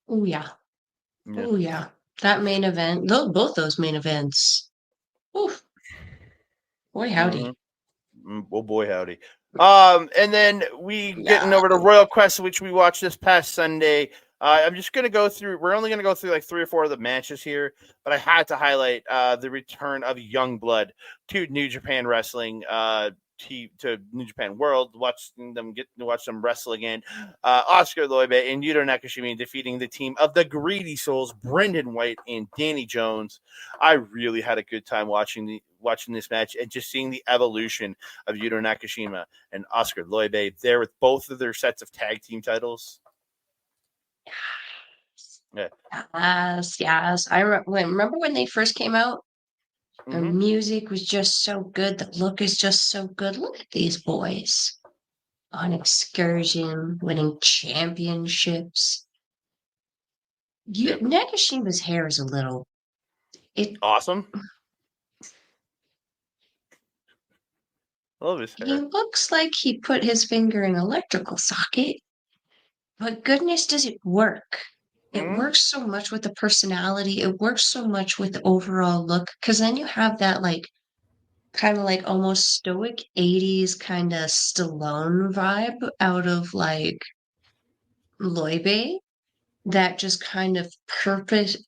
Oh yeah. Yeah. Oh yeah. That main event, both those main events. Oof, boy Mm-hmm. howdy. Oh boy, howdy. And then we getting Yeah. over to Royal Quest, which we watched this past Sunday. I'm just gonna go through. We're only gonna go through like 3 or 4 of the matches here, but I had to highlight the return of Youngblood to New Japan Wrestling. To New Japan World, watch them wrestle again. Oscar Loibe and Yuto Nakashima defeating the team of the Greedy Souls, Brendan White and Danny Jones. I really had a good time watching this match and just seeing the evolution of Yuto Nakashima and Oscar Loibe there with both of their sets of tag team titles. Yeah. Yes, yes. Remember when they first came out? Their Mm-hmm. music was just so good. The look is just so good. Look at these boys on excursion, winning championships. Yeah. Nakashima's hair is a little. It. Awesome. I love his He hair. looks like he put his finger in an electrical socket, but goodness, does it work? It Mm-hmm. works so much with the personality. It works so much with the overall look. Because then you have that like kind of like almost stoic 80s kind of Stallone vibe out of like Loibe that just kind of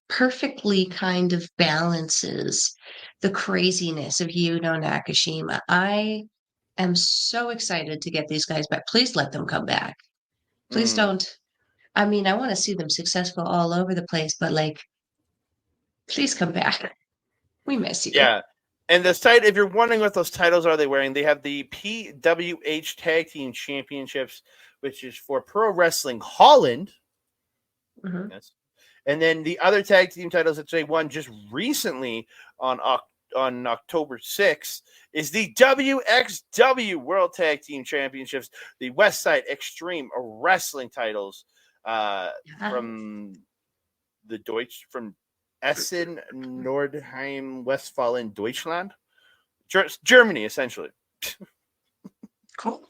perfectly kind of balances the craziness of Yuno Nakashima. I am so excited to get these guys back. Please let them come back. Please Mm. don't. I mean, I want to see them successful all over the place, but like, please come back. We miss you. Yeah. And the site, if you're wondering what those titles are they wearing, they have the PWH Tag Team Championships, which is for Pro Wrestling Holland. Mhm. Yes. And then the other tag team titles that they won just recently on on October 6th is the WXW World Tag Team Championships, the West Side Extreme Wrestling titles Yeah. from from Essen, Nordheim, Westfalen, Deutschland, Germany, essentially. Cool.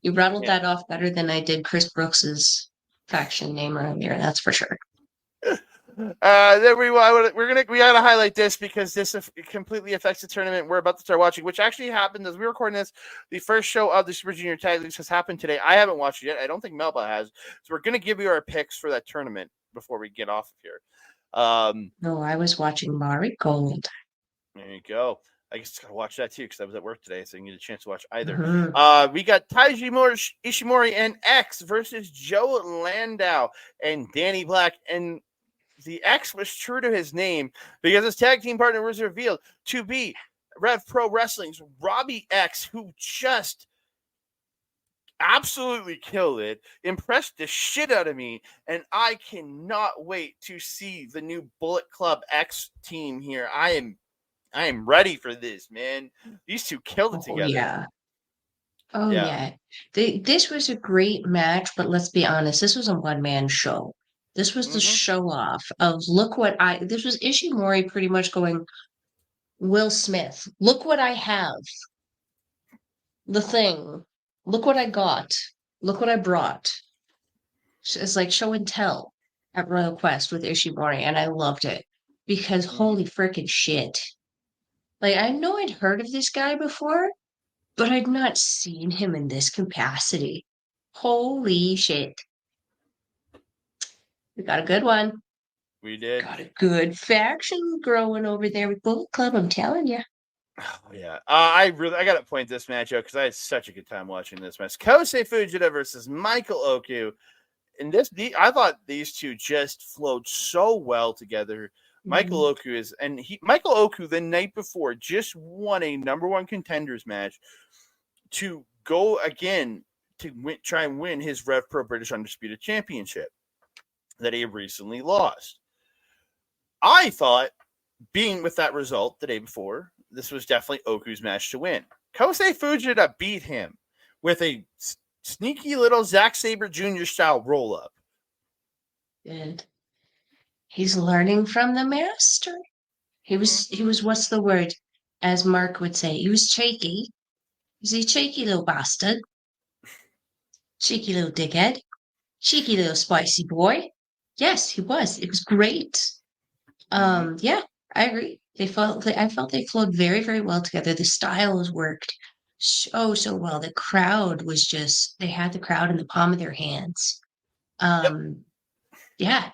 You rattled Yeah. that off better than I did Chris Brooks's faction name earlier, that's for sure. Then we gotta highlight this because this completely affects the tournament we're about to start watching, which actually happened as we were recording this. The first show of the Super Junior Tag Leagues has happened today. I haven't watched it yet. I don't think Melba has. So we're gonna give you our picks for that tournament before we get off of here. No, I was watching Mari Gold. There you go. I guess I gotta watch that too because I was at work today, so I didn't get a chance to watch either. Mhm. We got Taiji Ishimori and X versus Joe Landau and Danny Black, and the X was true to his name because his tag team partner was revealed to be Rev Pro Wrestling's Robbie X, who just absolutely killed it, impressed the shit out of me, and I cannot wait to see the new Bullet Club X team here. I am ready for this, man. These two killed it Oh together. yeah. Oh Yeah. yeah. This was a great match, but let's be honest, this was a one-man show. This was the Mm-hmm. show off of look what I this was Ishimori pretty much going, Will Smith, look what I have. The thing. Look what I got. Look what I brought. It's like show and tell at Royal Quest with Ishimori, and I loved it because Mhm. holy freaking shit. Like, I know I'd heard of this guy before, but I'd not seen him in this capacity. Holy shit. We got a good one. We did. Got a good faction growing over there with Bullet Club, I'm telling you. Oh, yeah. I got to point this match out because I had such a good time watching this match. Kosei Fujita versus Michael Oku. And I thought these two just flowed so well together. Michael Mhm. Oku Michael Oku the night before just won a number one contenders match to go again to try and win his Rev Pro British Undisputed Championship that he recently lost. I thought, being with that result the day before, this was definitely Oku's match to win. Kosei Fujita beat him with a sneaky little Zack Sabre Jr. style roll up. And he's learning from the master. He was what's the word? As Mark would say, he was cheeky. He's a cheeky little bastard. Cheeky little dickhead. Cheeky little spicy boy. Yes, he was. It was great. Mm-hmm. Yeah, I agree. I felt they flowed very, very well together. The styles worked so well. The crowd was just they had the crowd in the palm of their hands. Yep. Yeah,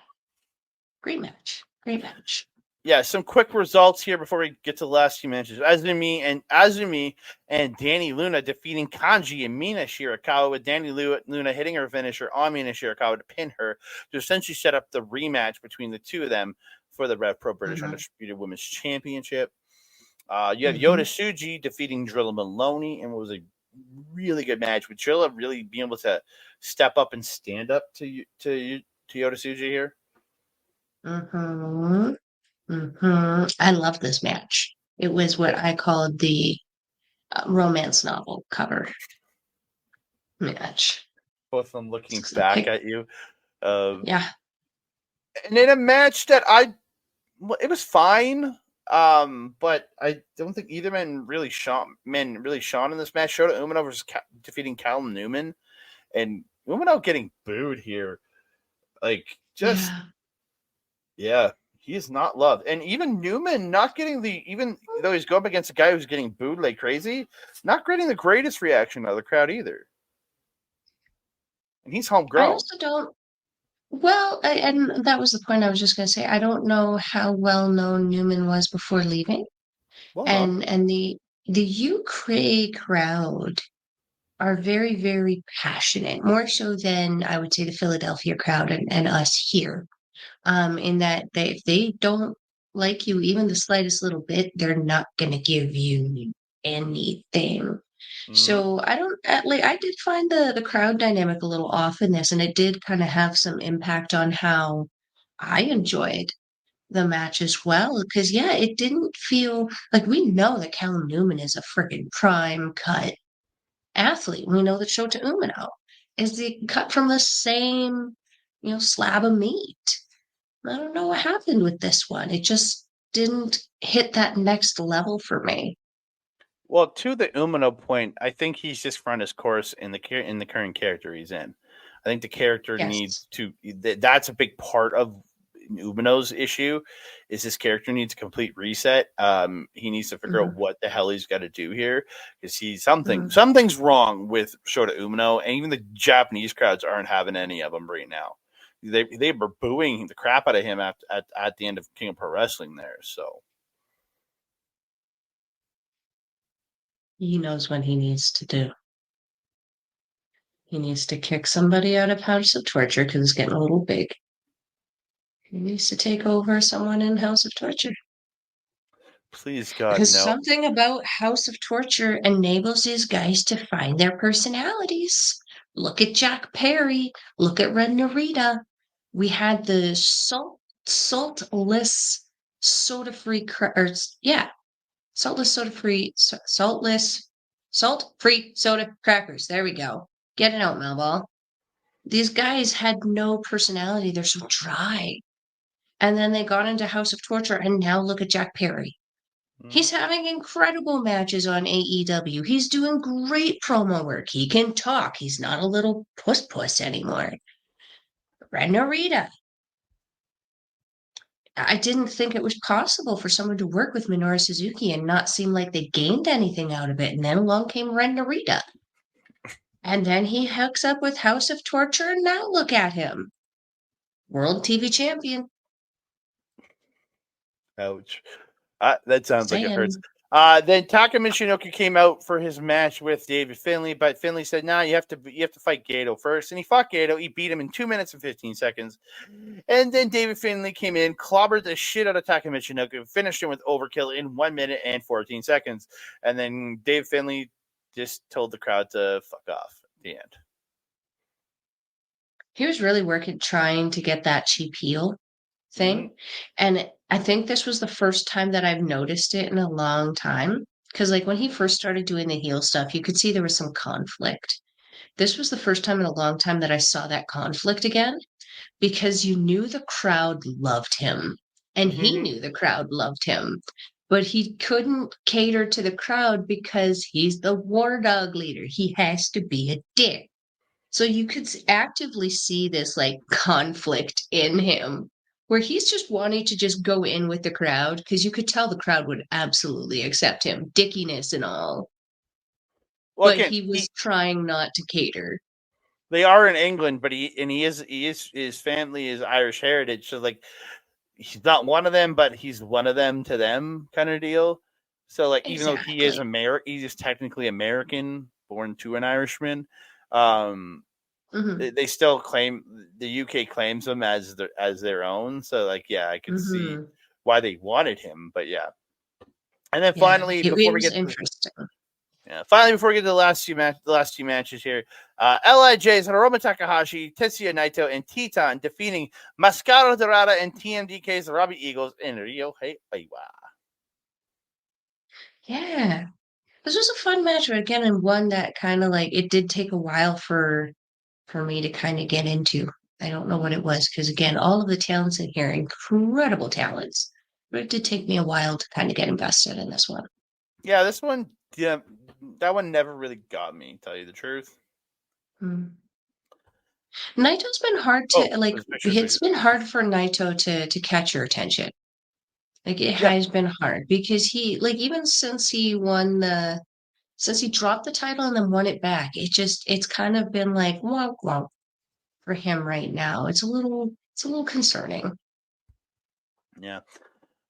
great match. Great match. Yeah, some quick results here before we get to the last few matches. Azumi and Danny Luna defeating Kanji and Mina Shirakawa, with Danny Luna hitting her finisher on Mina Shirakawa to pin her to essentially set up the rematch between the two of them for the Rev Pro British Mm-hmm. Undisputed Women's Championship. You have Yota Mm-hmm. Tsuji defeating Drilla Maloney, and it was a really good match with Drilla really being able to step up and stand up to Yota Tsuji here. Mm-hmm. Mm-hmm. I love this match. It was what I called the romance novel cover match. Both of them looking back at you. Yeah. And in a match that it was fine. But I don't think either men really shone in this match. Shota Umino versus defeating Callum Newman, and Umino getting booed here. Like, just, Yeah. yeah, he is not loved. And even Newman not getting even though he's going up against a guy who's getting booed like crazy, not getting the greatest reaction out of the crowd either. And he's I homegrown. also don't. Well, and that was the point I was just going to say. I don't know how well known Newman was before leaving, Well known. and the Ukraine crowd are very, very passionate, more so than I would say the Philadelphia crowd and us here. In that if they don't like you even the slightest little bit, they're not going to give you anything. Mm-hmm. So I don't like I did find the crowd dynamic a little off in this, and it did kind of have some impact on how I enjoyed the match as well. Because yeah, it didn't feel like we know that Callum Newman is a freaking prime cut athlete. We know that Shota Umino is the cut from the same, slab of meat. I don't know what happened with this one. It just didn't hit that next level for me. Well, to the Umino point, I think he's just run his course in the current character he's in. I think the character Yes. needs to. That's a big part of Umino's issue. Is his character needs a complete reset. He needs to figure out Hmm. what the hell he's got to do here because Hmm. something's wrong with Shota Umino, and even the Japanese crowds aren't having any of him right now. They were booing the crap out of him at the end of King of Pro Wrestling there. So. He knows what he needs to do. He needs to kick somebody out of House of Torture because it's getting a little big. He needs to take over someone in House of Torture. Please God, Because no. something about House of Torture enables these guys to find their personalities. Look at Jack Perry. Look at Red Narita. We had the saltless, soda-free, saltless, soda-free, salt-free soda crackers. There we go. Get it out, Melball. These guys had no personality. They're so dry. And then they got into House of Torture, and now look at Jack Perry. Mm. He's having incredible matches on AEW. He's doing great promo work. He can talk. He's not a little puss anymore. Ren Narita. I didn't think it was possible for someone to work with Minoru Suzuki and not seem like they gained anything out of it. And then along came Ren Narita. And then he hooks up with House of Torture, and now look at him. World TV champion. Ouch. That sounds like it hurts. Saying. Then Taka Michinoku came out for his match with David Finlay, but Finlay said, "No, you have to fight Gato first." And he fought Gato. He beat him in 2 minutes and 15 seconds. And then David Finlay came in, clobbered the shit out of Taka Michinoku, finished him with overkill in 1 minute and 14 seconds. And then David Finlay just told the crowd to fuck off at the end. He was really trying to get that cheap heel thing. And I think this was the first time that I've noticed it in a long time. Because, like, when he first started doing the heel stuff, you could see there was some conflict. This was the first time in a long time that I saw that conflict again, because you knew the crowd loved him and he knew the crowd loved him, but he couldn't cater to the crowd because he's the war dog leader. He has to be a dick. So you could actively see this like conflict in him where he's just wanting to just go in with the crowd because you could tell the crowd would absolutely accept him, dickiness and all. Well, But again, he was trying not to cater. they are in England, but his family is Irish heritage, so like he's not one of them, but he's one of them to them kind of deal. So like even though he is he's just technically American, born to an Irishman. They still claim the UK claims him as their own. So like yeah, I could see why they wanted him, but yeah. And then finally, before we get interesting. Finally, before we get to the last two matches here, LIJ's Hiromu Takahashi, Tetsuya Naito, and Titan defeating Mascara Dorada and TMDK's Robbie Eagles in Rio Heiwa. Yeah, this was a fun match, but again, and one that kind of like it did take a while for me to kind of get into. I don't know what it was because again, all of the talents in here, incredible talents, but it did take me a while to kind of get invested in this one. Yeah, this one, yeah, that one never really got me, to tell you the truth. Naito's been hard to it's been hard for Naito to catch your attention. Like it has been hard because he like even since he dropped the title and then won it back, it's kind of been like wonk wonk for him right now. It's a little concerning. Yeah.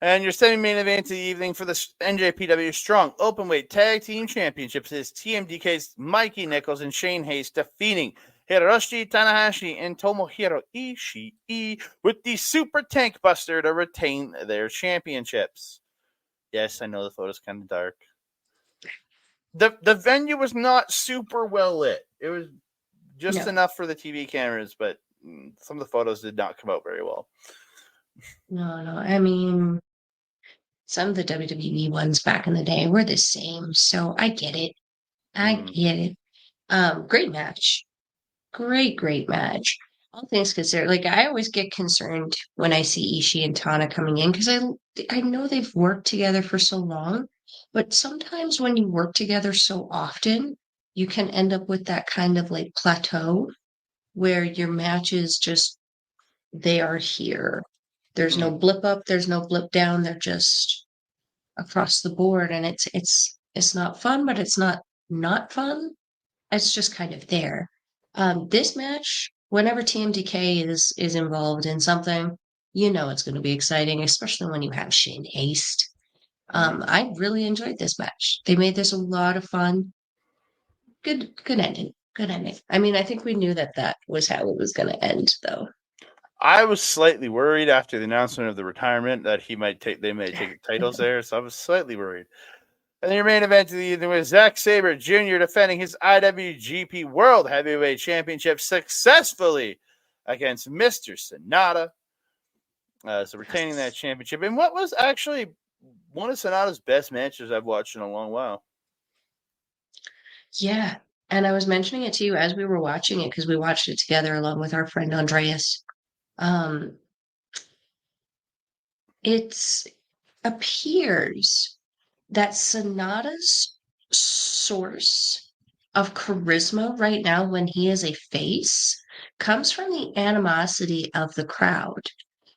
And your semi-main event of the evening for the NJPW Strong Openweight Tag Team Championships is TMDK's Mikey Nichols and Shane Hayes defeating Hiroshi Tanahashi and Tomohiro Ishii with the Super Tank Buster to retain their championships. Yes, I know the photo's kind of dark. The venue was not super well lit. It was just enough for the TV cameras, but some of the photos did not come out very well. No. I mean, some of the WWE ones back in the day were the same, so I get it. Great match. Great match. All things considered, like I always get concerned when I see Ishii and Tana coming in because I know they've worked together for so long, but sometimes when you work together so often, you can end up with that kind of like plateau where your matches just they are here. There's no blip up, there's no blip down, they're just across the board, and it's not fun, but it's not fun. It's just kind of there. This match, whenever TMDK is involved in something, you know it's going to be exciting, especially when you have Shane Haste. I really enjoyed this match. They made this a lot of fun. Good ending. Good ending. I mean, I think we knew that was how it was going to end, though. I was slightly worried after the announcement of the retirement that they might take titles there, so I was slightly worried. And your main event of the evening was Zack Sabre Jr. defending his IWGP World Heavyweight Championship successfully against Mr. Sonata. So retaining that championship in what was actually one of Sonata's best matches I've watched in a long while. Yeah. And I was mentioning it to you as we were watching it because we watched it together along with our friend Andreas. It appears that Sonata's source of charisma right now when he is a face comes from the animosity of the crowd.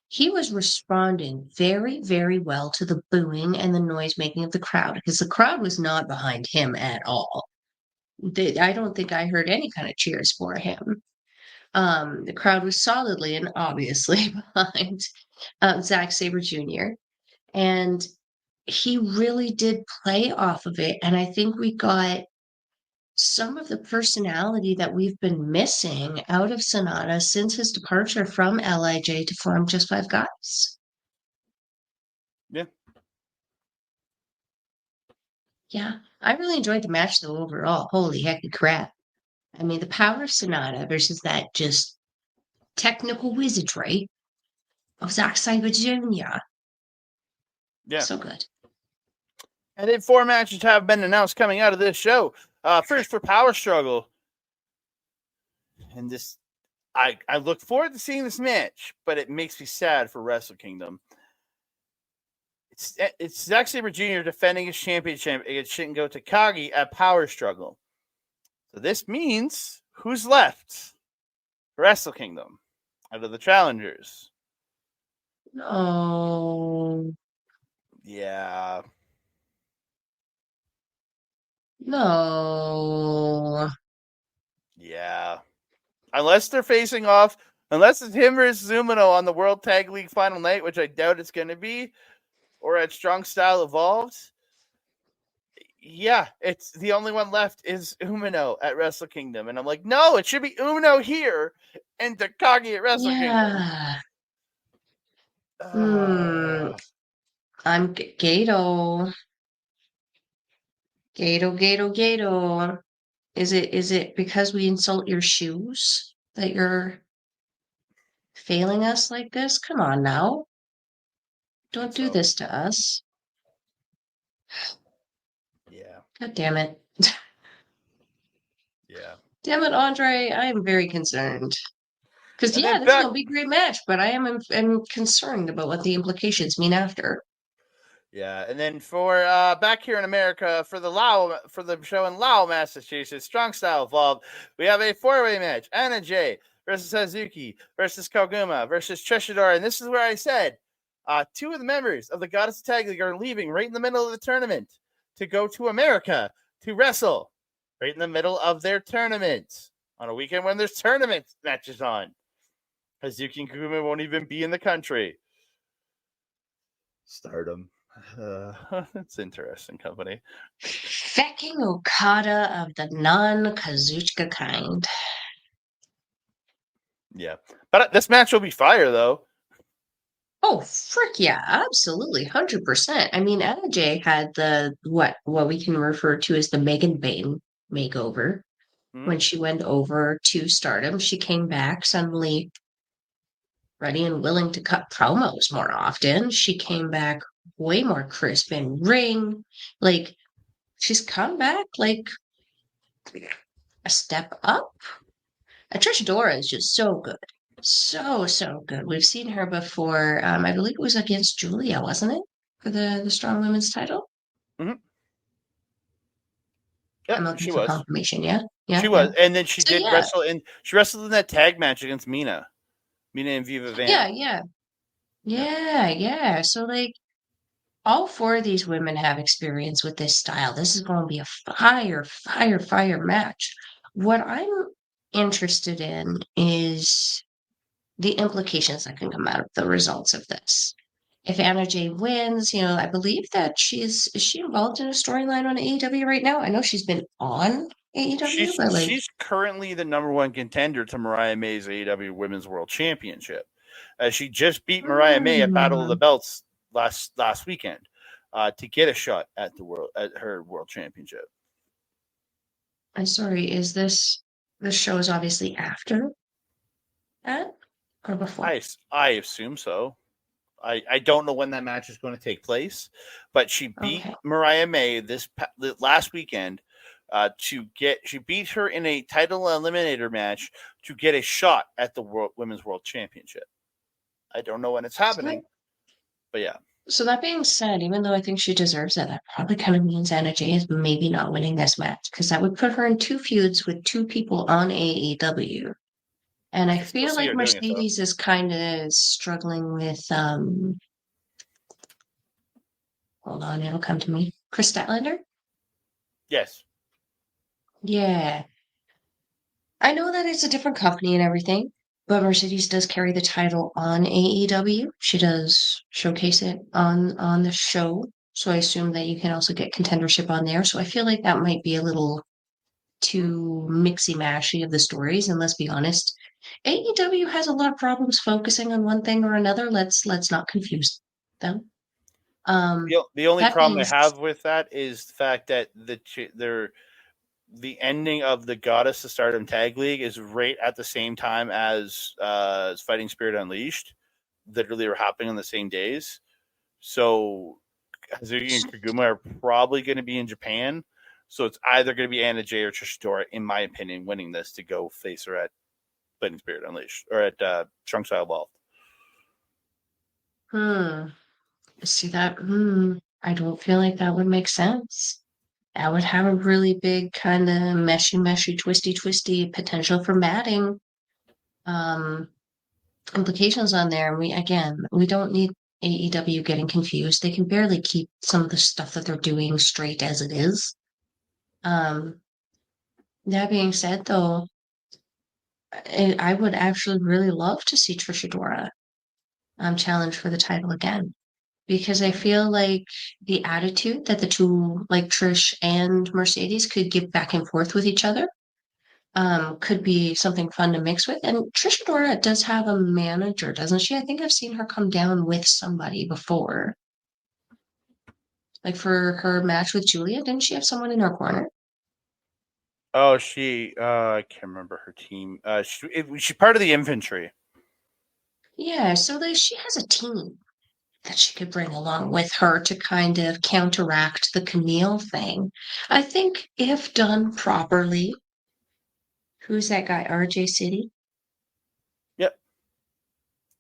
He was responding very, very well to the booing and the noise making of the crowd because the crowd was not behind him at all. I don't think I heard any kind of cheers for him. The crowd was solidly and obviously behind Zack Sabre Jr. And he really did play off of it. And I think we got some of the personality that we've been missing out of Sonata since his departure from LIJ to form Just Five Guys. Yeah. Yeah, I really enjoyed the match though overall. Holy heck crap. I mean, the power of Sonata versus that just technical wizardry of Zack Sabre Jr. Yeah. So good. And then 4 matches have been announced coming out of this show. First for Power Struggle. And this, I look forward to seeing this match, but it makes me sad for Wrestle Kingdom. It's Zack Sabre Jr. defending his championship against Shingo Takagi at Power Struggle. So this means who's left for Wrestle Kingdom out of the challengers? No. Yeah. No. Yeah. Unless they're facing off, unless it's him versus Umino on the World Tag League final night, which I doubt it's going to be, or at Strong Style Evolved. Yeah, it's the only one left is Umino at Wrestle Kingdom. And I'm like, no, it should be Umino here and Takagi at Wrestle Yeah. Kingdom. I'm Gato. Gato. Is it because we insult your shoes that you're failing us like this? Come on now. Don't do this to us. Yeah. God damn it. Yeah. Damn it, Andre. I am very concerned. Because, And yeah, then this is back, going to be a great match, but I am concerned about what the implications mean after. yeah, and then for back here in America for the show in Lowell, Massachusetts, Strong Style Evolved, we have a 4-way match: Anna Jay versus Hazuki versus Koguma versus Trishadora. And this is where I said 2 of the members of the Goddess Tag League are leaving right in the middle of the tournament to go to America to wrestle right in the middle of their tournament on a weekend when there's tournament matches on. Hazuki and Koguma won't even be in the country. Stardom. It's interesting company. Fucking Okada of the non-Kazuchika kind. Yeah. But this match will be fire, though. Oh, frick yeah, absolutely, 100%. I mean, Anna Jay had the, what we can refer to as the Megan Bayne makeover. When she went over to Stardom, she came back suddenly ready and willing to cut promos more often. She came back way more crisp in ring. Like, she's come back like a step up. Trish Dora is just so good. So good. We've seen her before. I believe it was against Julia, wasn't it? For the Strong Women's title? Mm-hmm. I'm Yeah, looking she for was. confirmation. Yeah. She was. And then she So, did wrestle she wrestled in that tag match against Mina. Mina and Viva Van. Yeah. So, like, all 4 of these women have experience with this style. This is going to be a fire match. What I'm interested in is the implications that can come out of the results of this. If Anna Jay wins, I believe that is she involved in a storyline on AEW right now? I know she's been on AEW, but like she's currently the number 1 contender to Mariah May's AEW Women's World Championship. She just beat Mariah May at Battle of the Belts last weekend to get a shot at her World Championship. I'm sorry, is this show is obviously after that or before? I assume so. I don't know when that match is going to take place, but she beat Mariah May this last weekend she beat her in a title eliminator match to get a shot at the Women's World Championship. I don't know when it's happening, but yeah. So that being said, even though I think she deserves it, that probably kind of means Anna Jay is maybe not winning this match because that would put her in 2 feuds with 2 people on AEW. And I can still feel see like her doing it though. Mercedes is kind of struggling with hold on, it'll come to me. Chris Statlander? Yes. Yeah. I know that it's a different company and everything, but Mercedes does carry the title on AEW. She does showcase it on the show. So I assume that you can also get contendership on there. So I feel like that might be a little too mixy mashy of the stories. And let's be honest, AEW has a lot of problems focusing on one thing or another. Let's not confuse them. The only That problem being I have with that is the fact that the ending of the Goddess of Stardom Tag League is right at the same time as Fighting Spirit Unleashed. Literally, are happening on the same days. So Hazuki and Kaguma are probably going to be in Japan. So it's either going to be Anna Jay or Trish Adora, in my opinion, winning this to go face her at Fighting Spirit Unleashed or at Trunk Style Ball. See that? I don't feel like that would make sense. That would have a really big kind of meshy, twisty potential for matting um, implications on there. We don't need AEW getting confused. They can barely keep some of the stuff that they're doing straight as it is. Um, that being said, though, I would actually really love to see Trish Adora challenge for the title again. Because I feel like the attitude that the two, like Trish and Mercedes, could give back and forth with each other could be something fun to mix with. And Trish Adora does have a manager, doesn't she? I think I've seen her come down with somebody before. Like for her match with Julia, didn't she have someone in her corner? Oh, I can't remember her team. She's part of the infantry. Yeah, so she has a team that she could bring along with her to kind of counteract the Camille thing. I think if done properly, who's that guy, RJ City? Yep.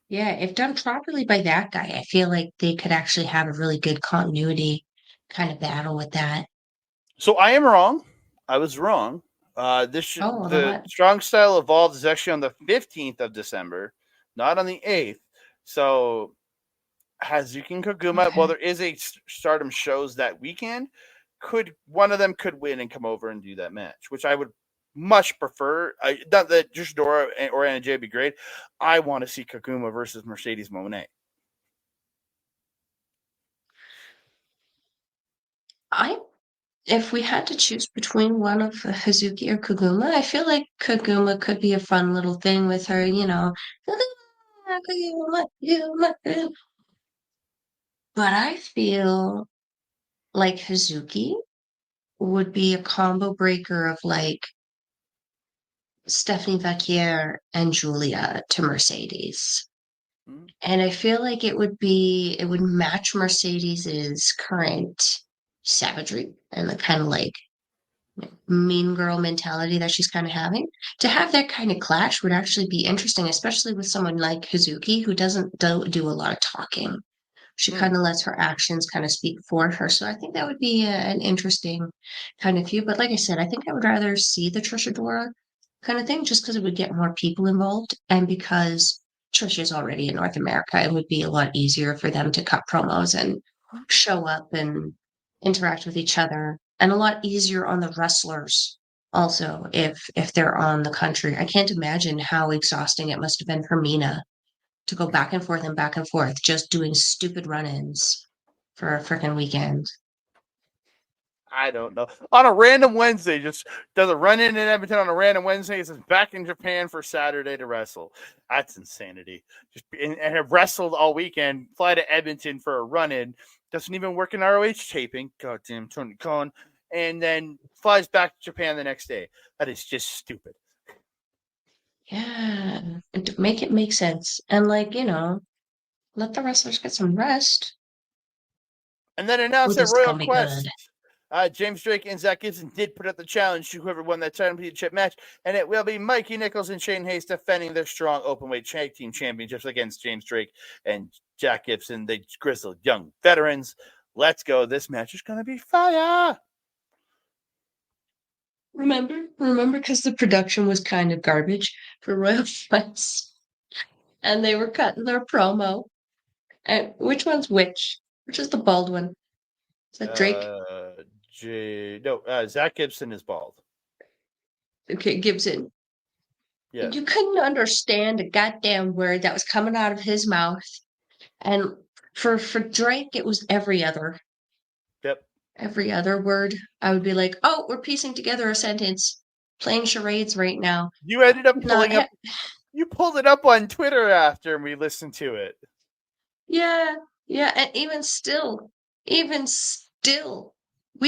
Yeah, if done properly by that guy, I feel like they could actually have a really good continuity kind of battle with that. So I am wrong. I was wrong. Oh, the The what? Strong Style Evolved is actually on the 15th of December, not on the 8th. So Hazuki and Koguma, while Okay. there is a Stardom shows that weekend, could one of them could win and come over and do that match, which I would much prefer. Not that Joshidora or Anna Jay would be great. I want to see Koguma versus Mercedes Monet. I If we had to choose between one of Hazuki or Koguma, I feel like Koguma could be a fun little thing with her, Koguma, Koguma. But I feel like Hazuki would be a combo breaker of like Stephanie Vacquier and Julia to Mercedes. Hmm. And I feel like it would match Mercedes's current savagery and the kind of like mean girl mentality that she's kind of having. To have that kind of clash would actually be interesting, especially with someone like Hazuki who don't do a lot of talking. She Hmm. kind of lets her actions kind of speak for her. So I think that would be an interesting kind of view. But like I said, I think I would rather see the Trisha Dora kind of thing just because it would get more people involved and because Trisha's already in North America, it would be a lot easier for them to cut promos and show up and interact with each other and a lot easier on the wrestlers also if they're on the country. I can't imagine how exhausting it must have been for Mina to go back and forth, just doing stupid run-ins for a freaking weekend. I don't know. On a random Wednesday, just does a run in Edmonton on a random Wednesday. Says back in Japan for Saturday to wrestle. That's insanity. Just and have wrestled all weekend. Fly to Edmonton for a run in. Doesn't even work in ROH taping. Goddamn Tony Khan. And then flies back to Japan the next day. That is just stupid. Yeah, and to make it make sense. And like, let the wrestlers get some rest. And then Oh, announced at this is Royal gonna be good. Quest. James Drake and Zach Gibson did put up the challenge to whoever won that championship match, and it will be Mikey Nichols and Shane Hayes defending their strong openweight tag team championships against James Drake and Jack Gibson, the grizzled young veterans. Let's go. This match is going to be fire. Remember, because the production was kind of garbage for Royal Quest, and they were cutting their promo. And which one's which? Which is the bald one? Is that Drake? Zach Gibson is bald. Okay, Gibson. Yeah. You couldn't understand a goddamn word that was coming out of his mouth. And for Drake, it was every other word. I would be like, oh, we're piecing together a sentence, playing charades right now. You ended up Not you pulled it up on Twitter after we listened to it. Yeah, and even still, we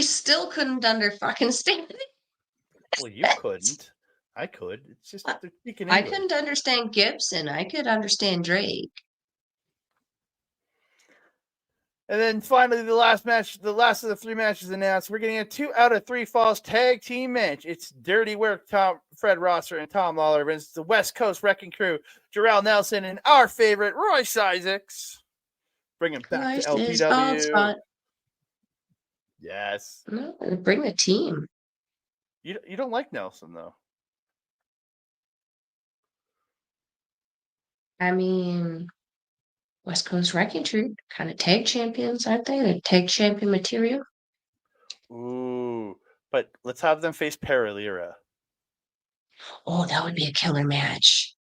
still couldn't understand it. Well, you couldn't. I could. It's just they're speaking I English. couldn't understand Gibson. I could understand Drake. And then finally, the last of the 3 matches announced. We're getting a 2 out of 3 falls tag team match. It's Dirty Work, Fred Rosser and Tom Lawler. It's the West Coast Wrecking Crew, Jarrell Nelson, and our favorite Royce Isaacs. Bring him back to LPW. Yes. No, bring the team. You don't like Nelson, though. I mean, West Coast Wrecking Crew kind of tag champions, aren't they? They're tag champion material. Ooh, but let's have them face Paralira. Oh, that would be a killer match.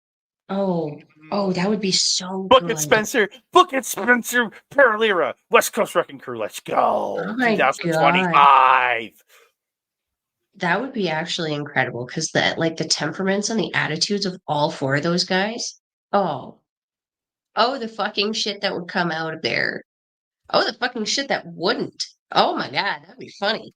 Oh, that would be so Book good. it, Spencer. Book it, Spencer. Paralira. West Coast Wrecking Crew. Let's go. Oh my 2025. God. That would be actually incredible because the temperaments and the attitudes of all 4 of those guys. Oh, the fucking shit that would come out of there. Oh, the fucking shit that wouldn't. Oh my God, that'd be funny.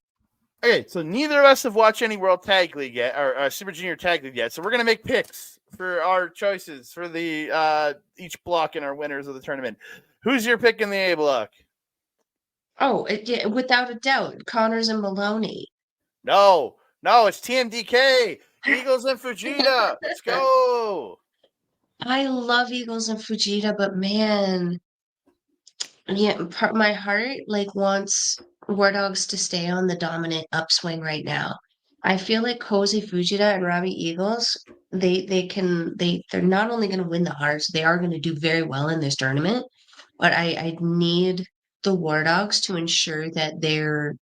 Okay, so neither of us have watched any World Tag League yet, or Super Junior Tag League yet. So we're gonna make picks for our choices for the each block and our winners of the tournament. Who's your pick in the A block? Oh, yeah, without a doubt, Connors and Maloney. No, it's TMDK, Eagles and Fujita. Let's go. I love Eagles and Fujita, but man, yeah, my heart wants War Dogs to stay on the dominant upswing right now. I feel like Cozy Fujita and Robbie Eagles, they're not only going to win the hearts, they are going to do very well in this tournament. But I need the War Dogs to ensure that they're,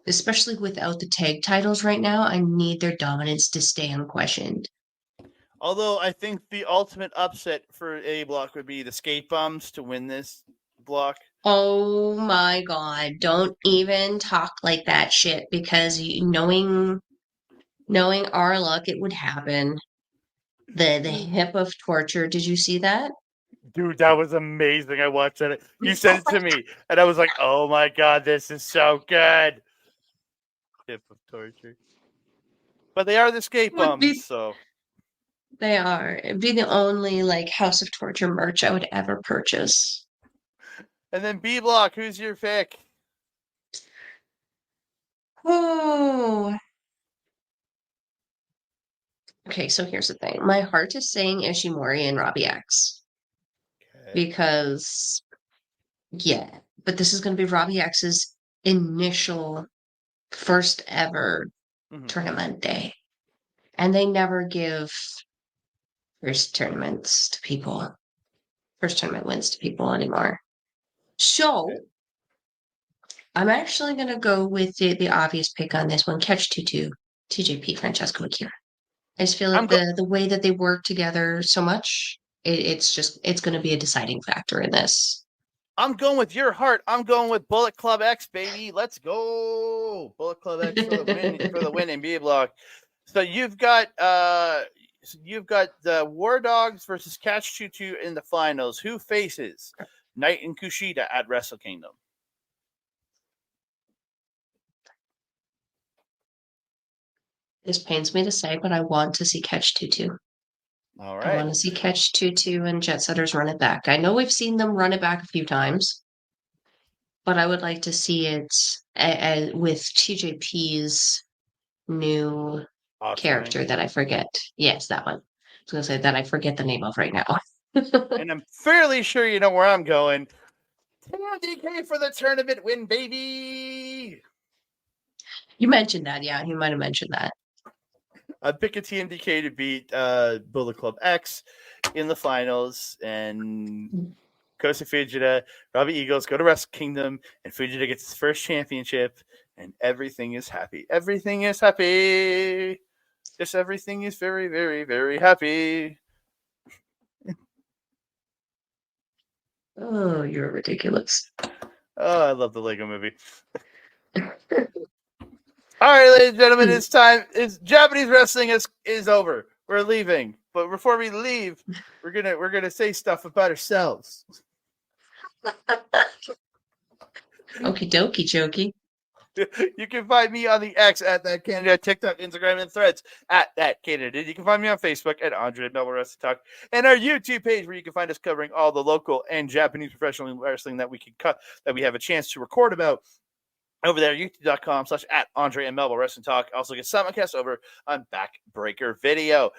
especially without the tag titles right now, I need their dominance to stay unquestioned. Although I think the ultimate upset for A block would be the Skate Bums to win this block. Oh my God, don't even talk like that shit because knowing our luck, it would happen. The hip of torture, did you see that? Dude, that was amazing. I watched it. You sent it to me, and I was like, oh my God, this is so good. Hip of torture. But they are the Skate Bums, so. They are. It'd be the only House of Torture merch I would ever purchase. And then B block, who's your pick? Oh. Okay, so here's the thing. My heart is saying Ishimori and Robbie X. Okay. Because, yeah, but this is going to be Robbie X's initial first ever tournament day. And they never give first tournament wins to people anymore. So I'm actually going to go with the obvious pick on this one, Catch 2-2, TJP, Francesco Akira. I just feel like the way that they work together so much, it's going to be a deciding factor in this. I'm going with your heart. I'm going with Bullet Club X, baby. Let's go. Bullet Club X for the win in B block. So you've got the War Dogs versus Catch 2-2 in the finals. Who faces Knight and Kushida at Wrestle Kingdom? This pains me to say, but I want to see Catch 2-2. All right. I want to see Catch 2-2 and Jet Setters run it back. I know we've seen them run it back a few times, but I would like to see it with TJP's new character that I forget. Yes, that one. I was going to say that I forget the name of right now. And I'm fairly sure you know where I'm going. TMDK for the tournament win, baby! You mentioned that, yeah. You might have mentioned that. Pick a TMDK to beat Bullet Club X in the finals, and Kosa Fujita, Robbie Eagles go to Wrestle Kingdom, and Fujita gets his first championship, and everything is happy. Everything is happy. Yes, everything is very, very, very happy. Oh, you're ridiculous. Oh, I love the Lego movie. All right, ladies and gentlemen, it's time. It's Japanese wrestling is over. We're leaving, but before we leave, we're gonna say stuff about ourselves. Okie dokie, jokey. You can find me on the X at that candidate, TikTok, Instagram, and Threads at that candidate. You can find me on Facebook at Andre Melball Wrestling Talk, and our YouTube page where you can find us covering all the local and Japanese professional wrestling that we can cut that we have a chance to record about. Over there, youtube.com/ at Andre and Melball Wrestling Talk. Also get simulcast over on Backbreaker Video.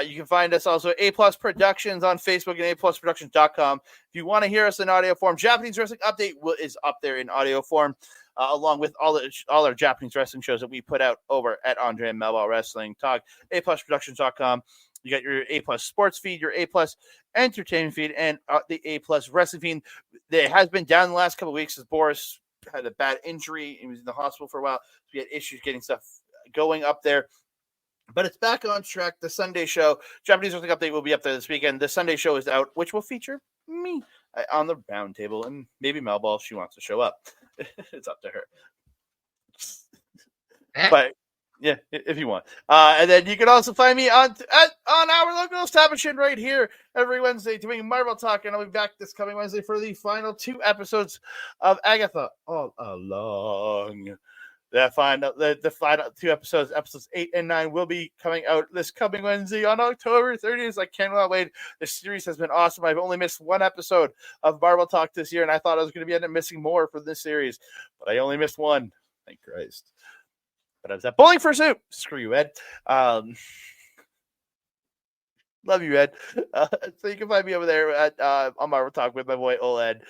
You can find us also at A Plus Productions on Facebook and aplusproductions.com. If you want to hear us in audio form, Japanese Wrestling Update is up there in audio form, along with all our Japanese wrestling shows that we put out over at Andre and Melball Wrestling Talk. aplusproductions.com. You got your A Plus Sports feed, your A Plus Entertainment feed, and the A Plus Wrestling feed. It has been down the last couple of weeks as Boris had a bad injury. He was in the hospital for a while. So we had issues getting stuff going up there. But it's back on track. The Sunday show, Japanese Wrestling Update, will be up there this weekend. The Sunday show is out, which will feature me on the round table, and maybe Melball if she wants to show up. It's up to her. But yeah, if you want. And then you can also find me on our local establishment right here every Wednesday doing Marvel Talk, and I'll be back this coming Wednesday for the final 2 episodes of Agatha All Along. The final 2 episodes, episodes 8 and 9, will be coming out this coming Wednesday on October 30th. I cannot wait. This series has been awesome. I've only missed 1 episode of Marvel Talk this year, and I thought I was going to end up missing more for this series, but I only missed 1. Thank Christ. But I was at Bowling for Soup. Screw you, Ed. Love you, Ed. So you can find me over there at on Marvel Talk with my boy Oled,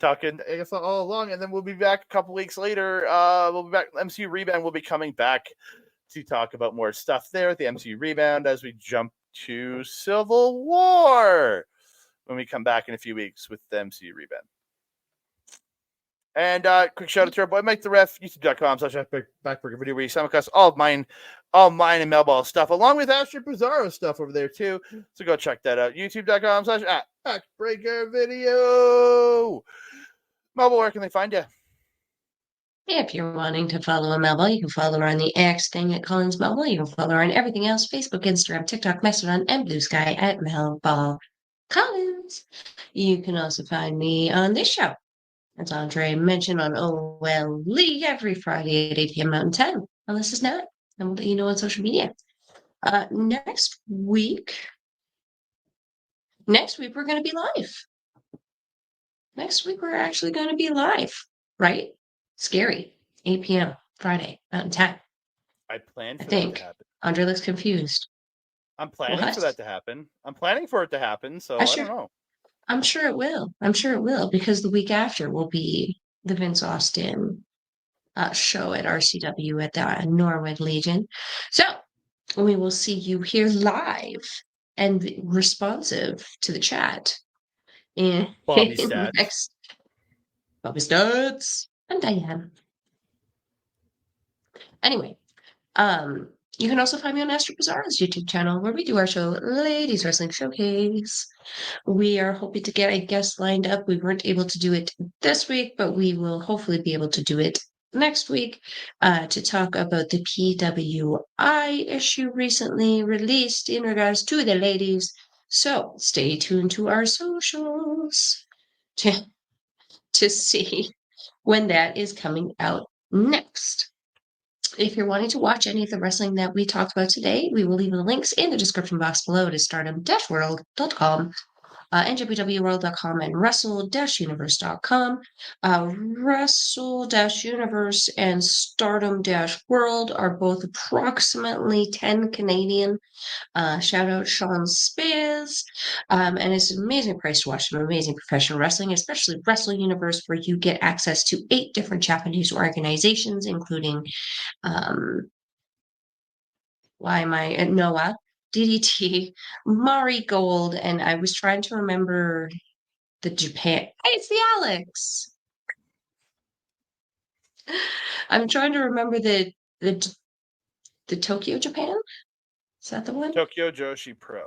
talking I guess all along, and then we'll be back a couple weeks later. We'll be back. MCU Rebound will be coming back to talk about more stuff there at the MCU Rebound as we jump to Civil War when we come back in a few weeks with the MCU Rebound. And quick shout out to our boy Mike the Ref, youtube.com/backburger video where you simulcast all mine and Melball stuff, along with Asher Bizarro stuff over there too. So go check that out. youtube.com/backbreaker video. Melball, where can they find you? If you're wanting to follow Melball, you can follow her on the X thing at Collins Melball. You can follow her on everything else: Facebook, Instagram, TikTok, Mastodon, and Blue Sky at Melball Collins. You can also find me on this show, as Andre mentioned, on OL League every Friday at 8 p.m. Mountain Time. Unless it's not, and we'll let you know on social media. Next week we're going to be live. Next week we're actually going to be live, right? Scary. 8 p.m. Friday, Mountain Time. I plan for that to happen. Andre looks confused. I'm planning for that to happen. I'm planning for it to happen, so I don't know. I'm sure it will. Because the week after will be the Vince Austin show at RCW at the Norwood Legion. So we will see you here live and responsive to the chat in Bobby Stats. Next Bobby Stats and Diane. Anyway, you can also find me on Astro Bizarro's YouTube channel where we do our show, Ladies Wrestling Showcase. We are hoping to get a guest lined up. We weren't able to do it this week, but we will hopefully be able to do it next week to talk about the PWI issue recently released in regards to the ladies. So stay tuned to our socials to see when that is coming out next. If you're wanting to watch any of the wrestling that we talked about today, we will leave the links in the description box below to stardom-world.com, NJPWRoyal.com, and wrestle-universe.com. Wrestle-universe and stardom-world are both approximately 10 Canadian. Shout out Sean Spiz. And it's an amazing price to watch some amazing professional wrestling, especially Wrestle Universe, where you get access to 8 different Japanese organizations, including Why am I at Noah, DDT, Mari Gold, and I was trying to remember the Japan. Hey, it's the Alex. I'm trying to remember the Tokyo Japan. Is that the one? Tokyo Joshi Pro.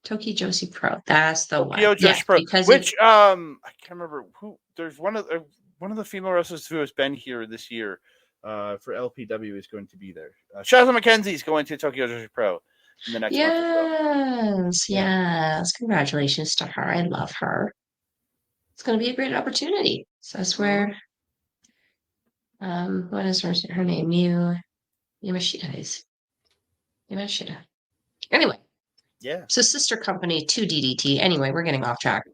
Tokyo Joshi Pro. That's the Tokyo one. Joshi Yes, Pro. because Which I can't remember who. There's one of the female wrestlers who has been here this year for LPW is going to be there. Shazza McKenzie is going to Tokyo Joshi Pro in the next month or so. Yes. Congratulations to her. I love her. It's going to be a great opportunity. So that's where, what is her name? Yamashita is. Yamashita. Anyway. Yeah. So sister company to DDT. Anyway, we're getting off track.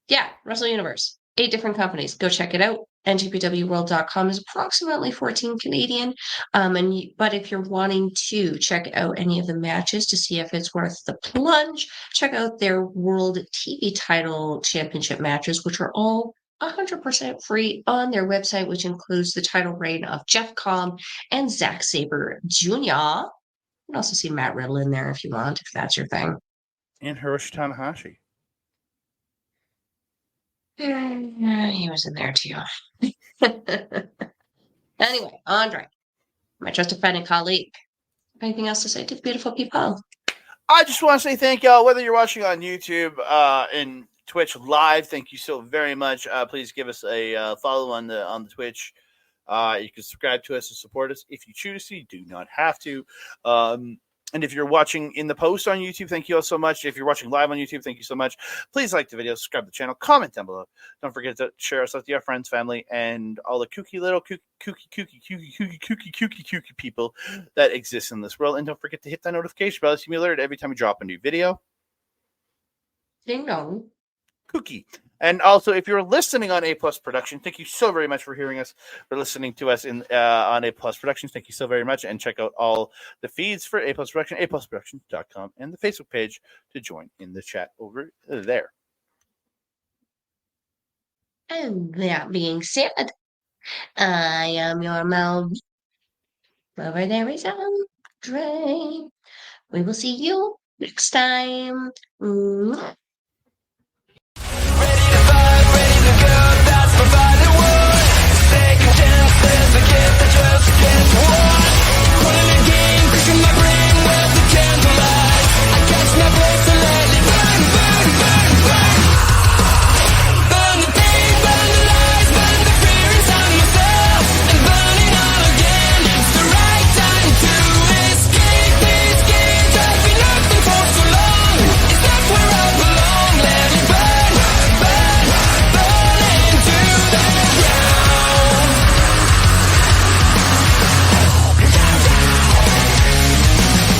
Yeah, Wrestle Universe. 8 different companies. Go check it out. NJPWWorld.com is approximately 14 Canadian. But if you're wanting to check out any of the matches to see if it's worth the plunge, check out their World TV Title Championship matches, which are all 100% free on their website, which includes the title reign of Jeff Cobb and Zack Sabre Jr. You can also see Matt Riddle in there if you want, if that's your thing. And Hiroshi Tanahashi. He was in there too. Anyway, Andre, my trusted friend and colleague. Anything else to say to the beautiful people? I just want to say thank y'all, whether you're watching on YouTube and Twitch live. Thank you so very much. Please give us a follow on the Twitch. You can subscribe to us and support us if you choose to. You do not have to. And if you're watching in the post on YouTube, thank you all so much. If you're watching live on YouTube, thank you so much. Please like the video, subscribe to the channel, comment down below. Don't forget to share us with your friends, family, and all the kooky people that exist in this world. And don't forget to hit that notification bell so you be alerted every time we drop a new video. Ding dong. Kooky. And also, if you're listening on A Plus Production, thank you so very much for hearing us, for listening to us on A Plus Productions. Thank you so very much. And check out all the feeds for A Plus Production, aplusproduction.com, and the Facebook page to join in the chat over there. And that being said, I am your Melball. Over there is Andre. We will see you next time. Ready to go, that's provided one. Second chances, again, the trust again.